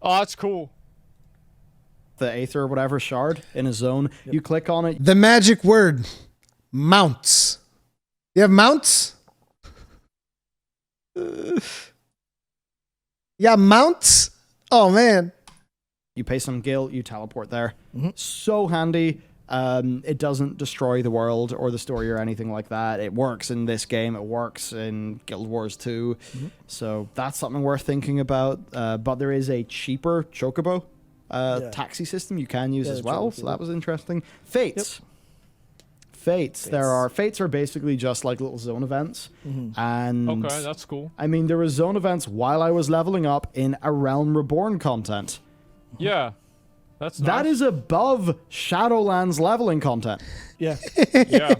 Oh, that's cool. The Aether or whatever shard in a zone. Yep. You click on it. The magic word. Mounts. You have mounts? Yeah, mounts? Oh, man. You pay some gil, you teleport there. So handy. It doesn't destroy the world or the story or anything like that. It works in this game. It works in Guild Wars 2. So that's something worth thinking about. But there is a cheaper chocobo taxi system you can use as well. So that was interesting. Fates. Fates. Fates are basically just like little zone events. And okay, that's cool. I mean, there were zone events while I was leveling up in A Realm Reborn content. Yeah. That's nice. That is above Shadowlands leveling content. Yeah. Yeah.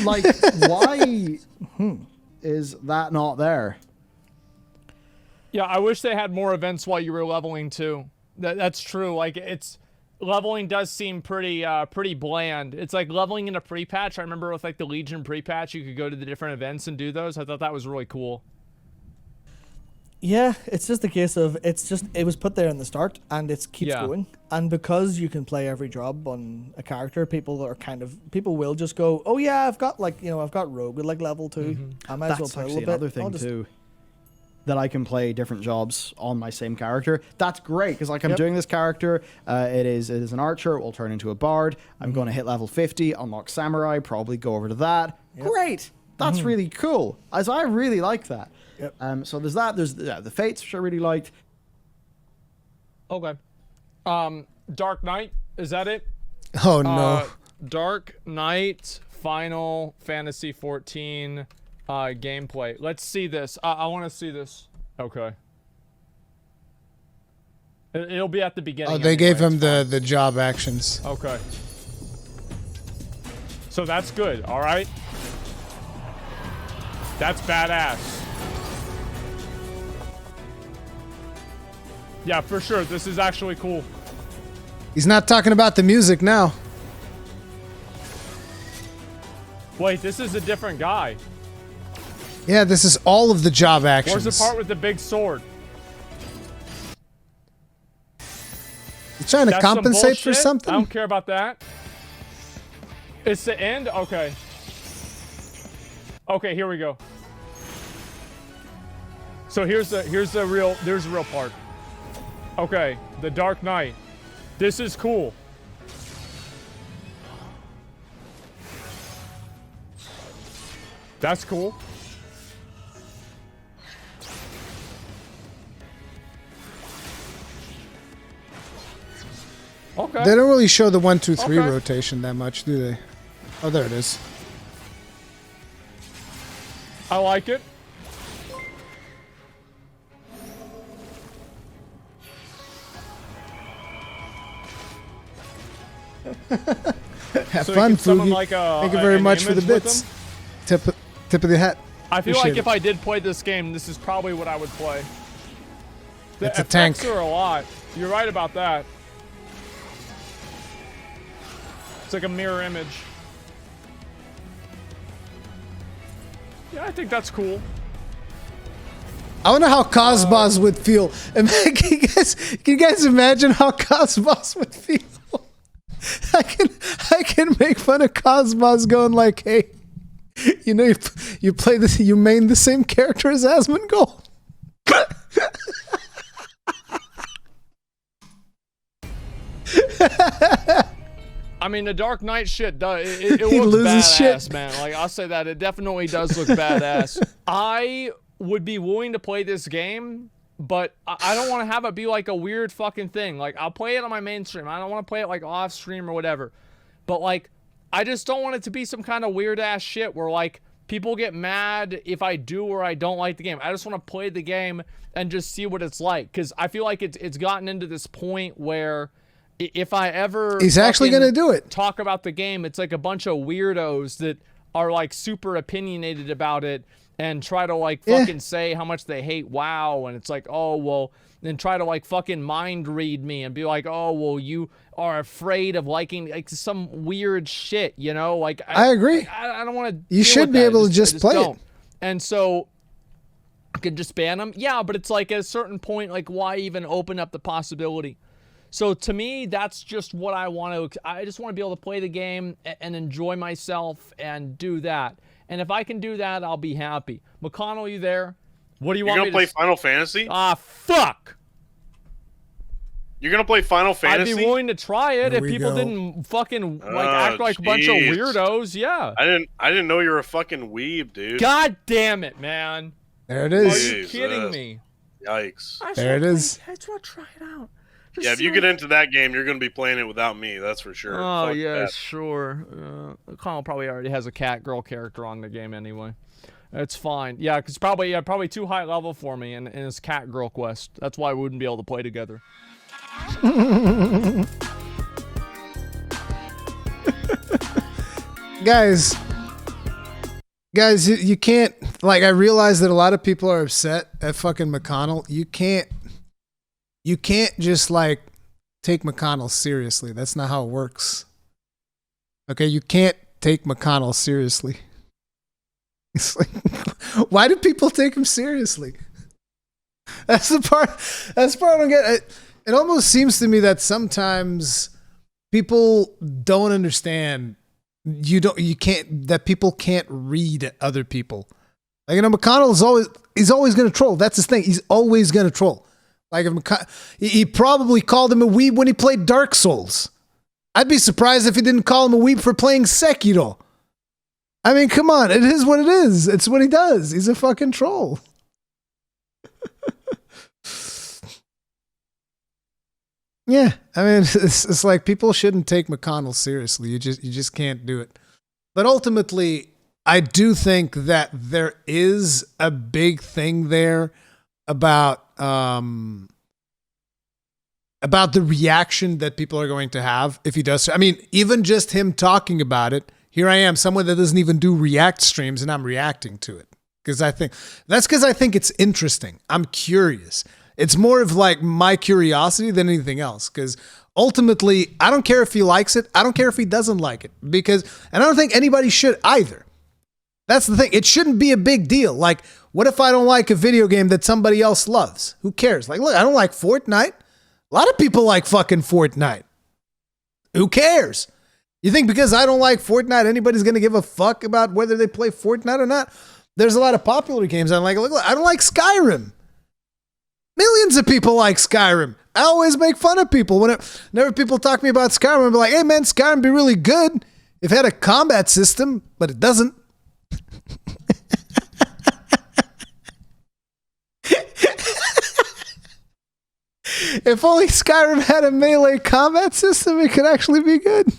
Like, why? is that not there? Yeah, I wish they had more events while you were leveling too. That's true. Like it's leveling does seem pretty bland. It's like leveling in a pre-patch. I remember with like the Legion pre-patch, you could go to the different events and do those. I thought that was really cool. Yeah, it's just a case of it was put there in the start and it keeps going. And because you can play every job on a character, people will just go, oh yeah, I've got rogue at like level 2. I might as well play a little bit. Another thing too, that I can play different jobs on my same character. That's great because like I'm doing this character. It is an archer. It will turn into a bard. I'm going to hit level 50, unlock samurai, probably go over to that. Great. That's really cool. As I really like that. Yep. So there's that. There's the Fates, which I really liked. Okay. Dark Knight, is that it? Oh no. Dark Knight Final Fantasy 14 gameplay. Let's see this. I want to see this. Okay. It'll be at the beginning. Oh, they gave him the job actions. Okay. So that's good. All right. That's badass. Yeah, for sure. This is actually cool. He's not talking about the music now. Wait, this is a different guy. Yeah, this is all of the job actions. Where's the part with the big sword? You trying to compensate for bullshit. something? I don't care about that. It's the end? Okay. Okay, here we go. So here's the real part. Okay, the Dark Knight. This is cool. That's cool. Okay. They don't really show the 1, 2, 3 rotation that much, do they? Oh, there it is. I like it. Have fun, Fugi. Like Thank you very much for the bits. Tip of the hat. I feel like if I did play this game, this is probably what I would play. The it's a tank. effects are a lot. You're right about that. It's like a mirror image. Yeah, I think that's cool. I wonder how Cosmos would feel. Can you guys imagine how Cosmos would feel? I can make fun of Cosmos going like, hey, you know, you play this, you main the same character as Asmongold. I mean, the Dark Knight shit does. It looks badass, shit. Man. Like, I'll say that. It definitely does look badass. I would be willing to play this game, but I don't want to have it be like a weird fucking thing. Like, I'll play it on my main stream. I don't want to play it like off stream or whatever. But like, I just don't want it to be some kind of weird ass shit where like people get mad if I do or I don't like the game. I just want to play the game and just see what it's like. Because I feel like it's gotten into this point where if I ever he's actually gonna do it, talk about the game, it's like a bunch of weirdos that are like super opinionated about it and try to like fucking say how much they hate WoW, and it's like, oh well, then try to like fucking mind read me and be like, oh well, you are afraid of liking like some weird shit, you know? Like I agree. I don't want to. You should be able to just play it. And so I could just ban them. Yeah, but it's like at a certain point, like why even open up the possibility? So to me, that's just what I want to. I just want to be able to play the game and enjoy myself and do that. And if I can do that, I'll be happy. McConnell, you there? What do you want me to play Final Fantasy? Ah, fuck. You're gonna play Final Fantasy? I'd be willing to try it if people didn't fucking like act like a bunch of weirdos. Yeah. I didn't know you were a fucking weeb, dude. God damn it, man. There it is. Are you kidding me? Yikes. There it is. I just want to try it out. Yeah, if you get into that game, you're going to be playing it without me, that's for sure. Oh, Fuck yeah, that. sure. Connell probably already has a cat-girl character on the game anyway. It's fine. Yeah, because probably too high level for me in his cat-girl quest. That's why we wouldn't be able to play together. Guys, Guys, you can't, like, I realize that a lot of people are upset at fucking McConnell. You can't just, like, take McConnell seriously. That's not how it works. Okay, you can't take McConnell seriously. It's like, why do people take him seriously? That's the part I don't get. It almost seems to me that sometimes people don't understand that people can't read other people. Like, McConnell he's always going to troll. That's his thing. He's always going to troll. Like, he probably called him a weeb when he played Dark Souls. I'd be surprised if he didn't call him a weeb for playing Sekiro. I mean, come on. It is what it is. It's what he does. He's a fucking troll. Yeah, I mean, it's like people shouldn't take McConnell seriously. You just can't do it. But ultimately, I do think that there is a big thing there about the reaction that people are going to have if he does. I mean, even just him talking about it. Here I am, someone that doesn't even do React streams, and I'm reacting to it because I think it's interesting. I'm curious. It's more of like my curiosity than anything else, because ultimately, I don't care if he likes it. I don't care if he doesn't like it, and I don't think anybody should either. That's the thing. It shouldn't be a big deal. Like, what if I don't like a video game that somebody else loves? Who cares? Like, look, I don't like Fortnite. A lot of people like fucking Fortnite. Who cares? You think because I don't like Fortnite, anybody's going to give a fuck about whether they play Fortnite or not? There's a lot of popular games I don't like. Look, I don't like Skyrim. Millions of people like Skyrim. I always make fun of people. Whenever people talk to me about Skyrim, I'm like, hey man, Skyrim would be really good if it had a combat system, but it doesn't. If only Skyrim had a melee combat system, it could actually be good.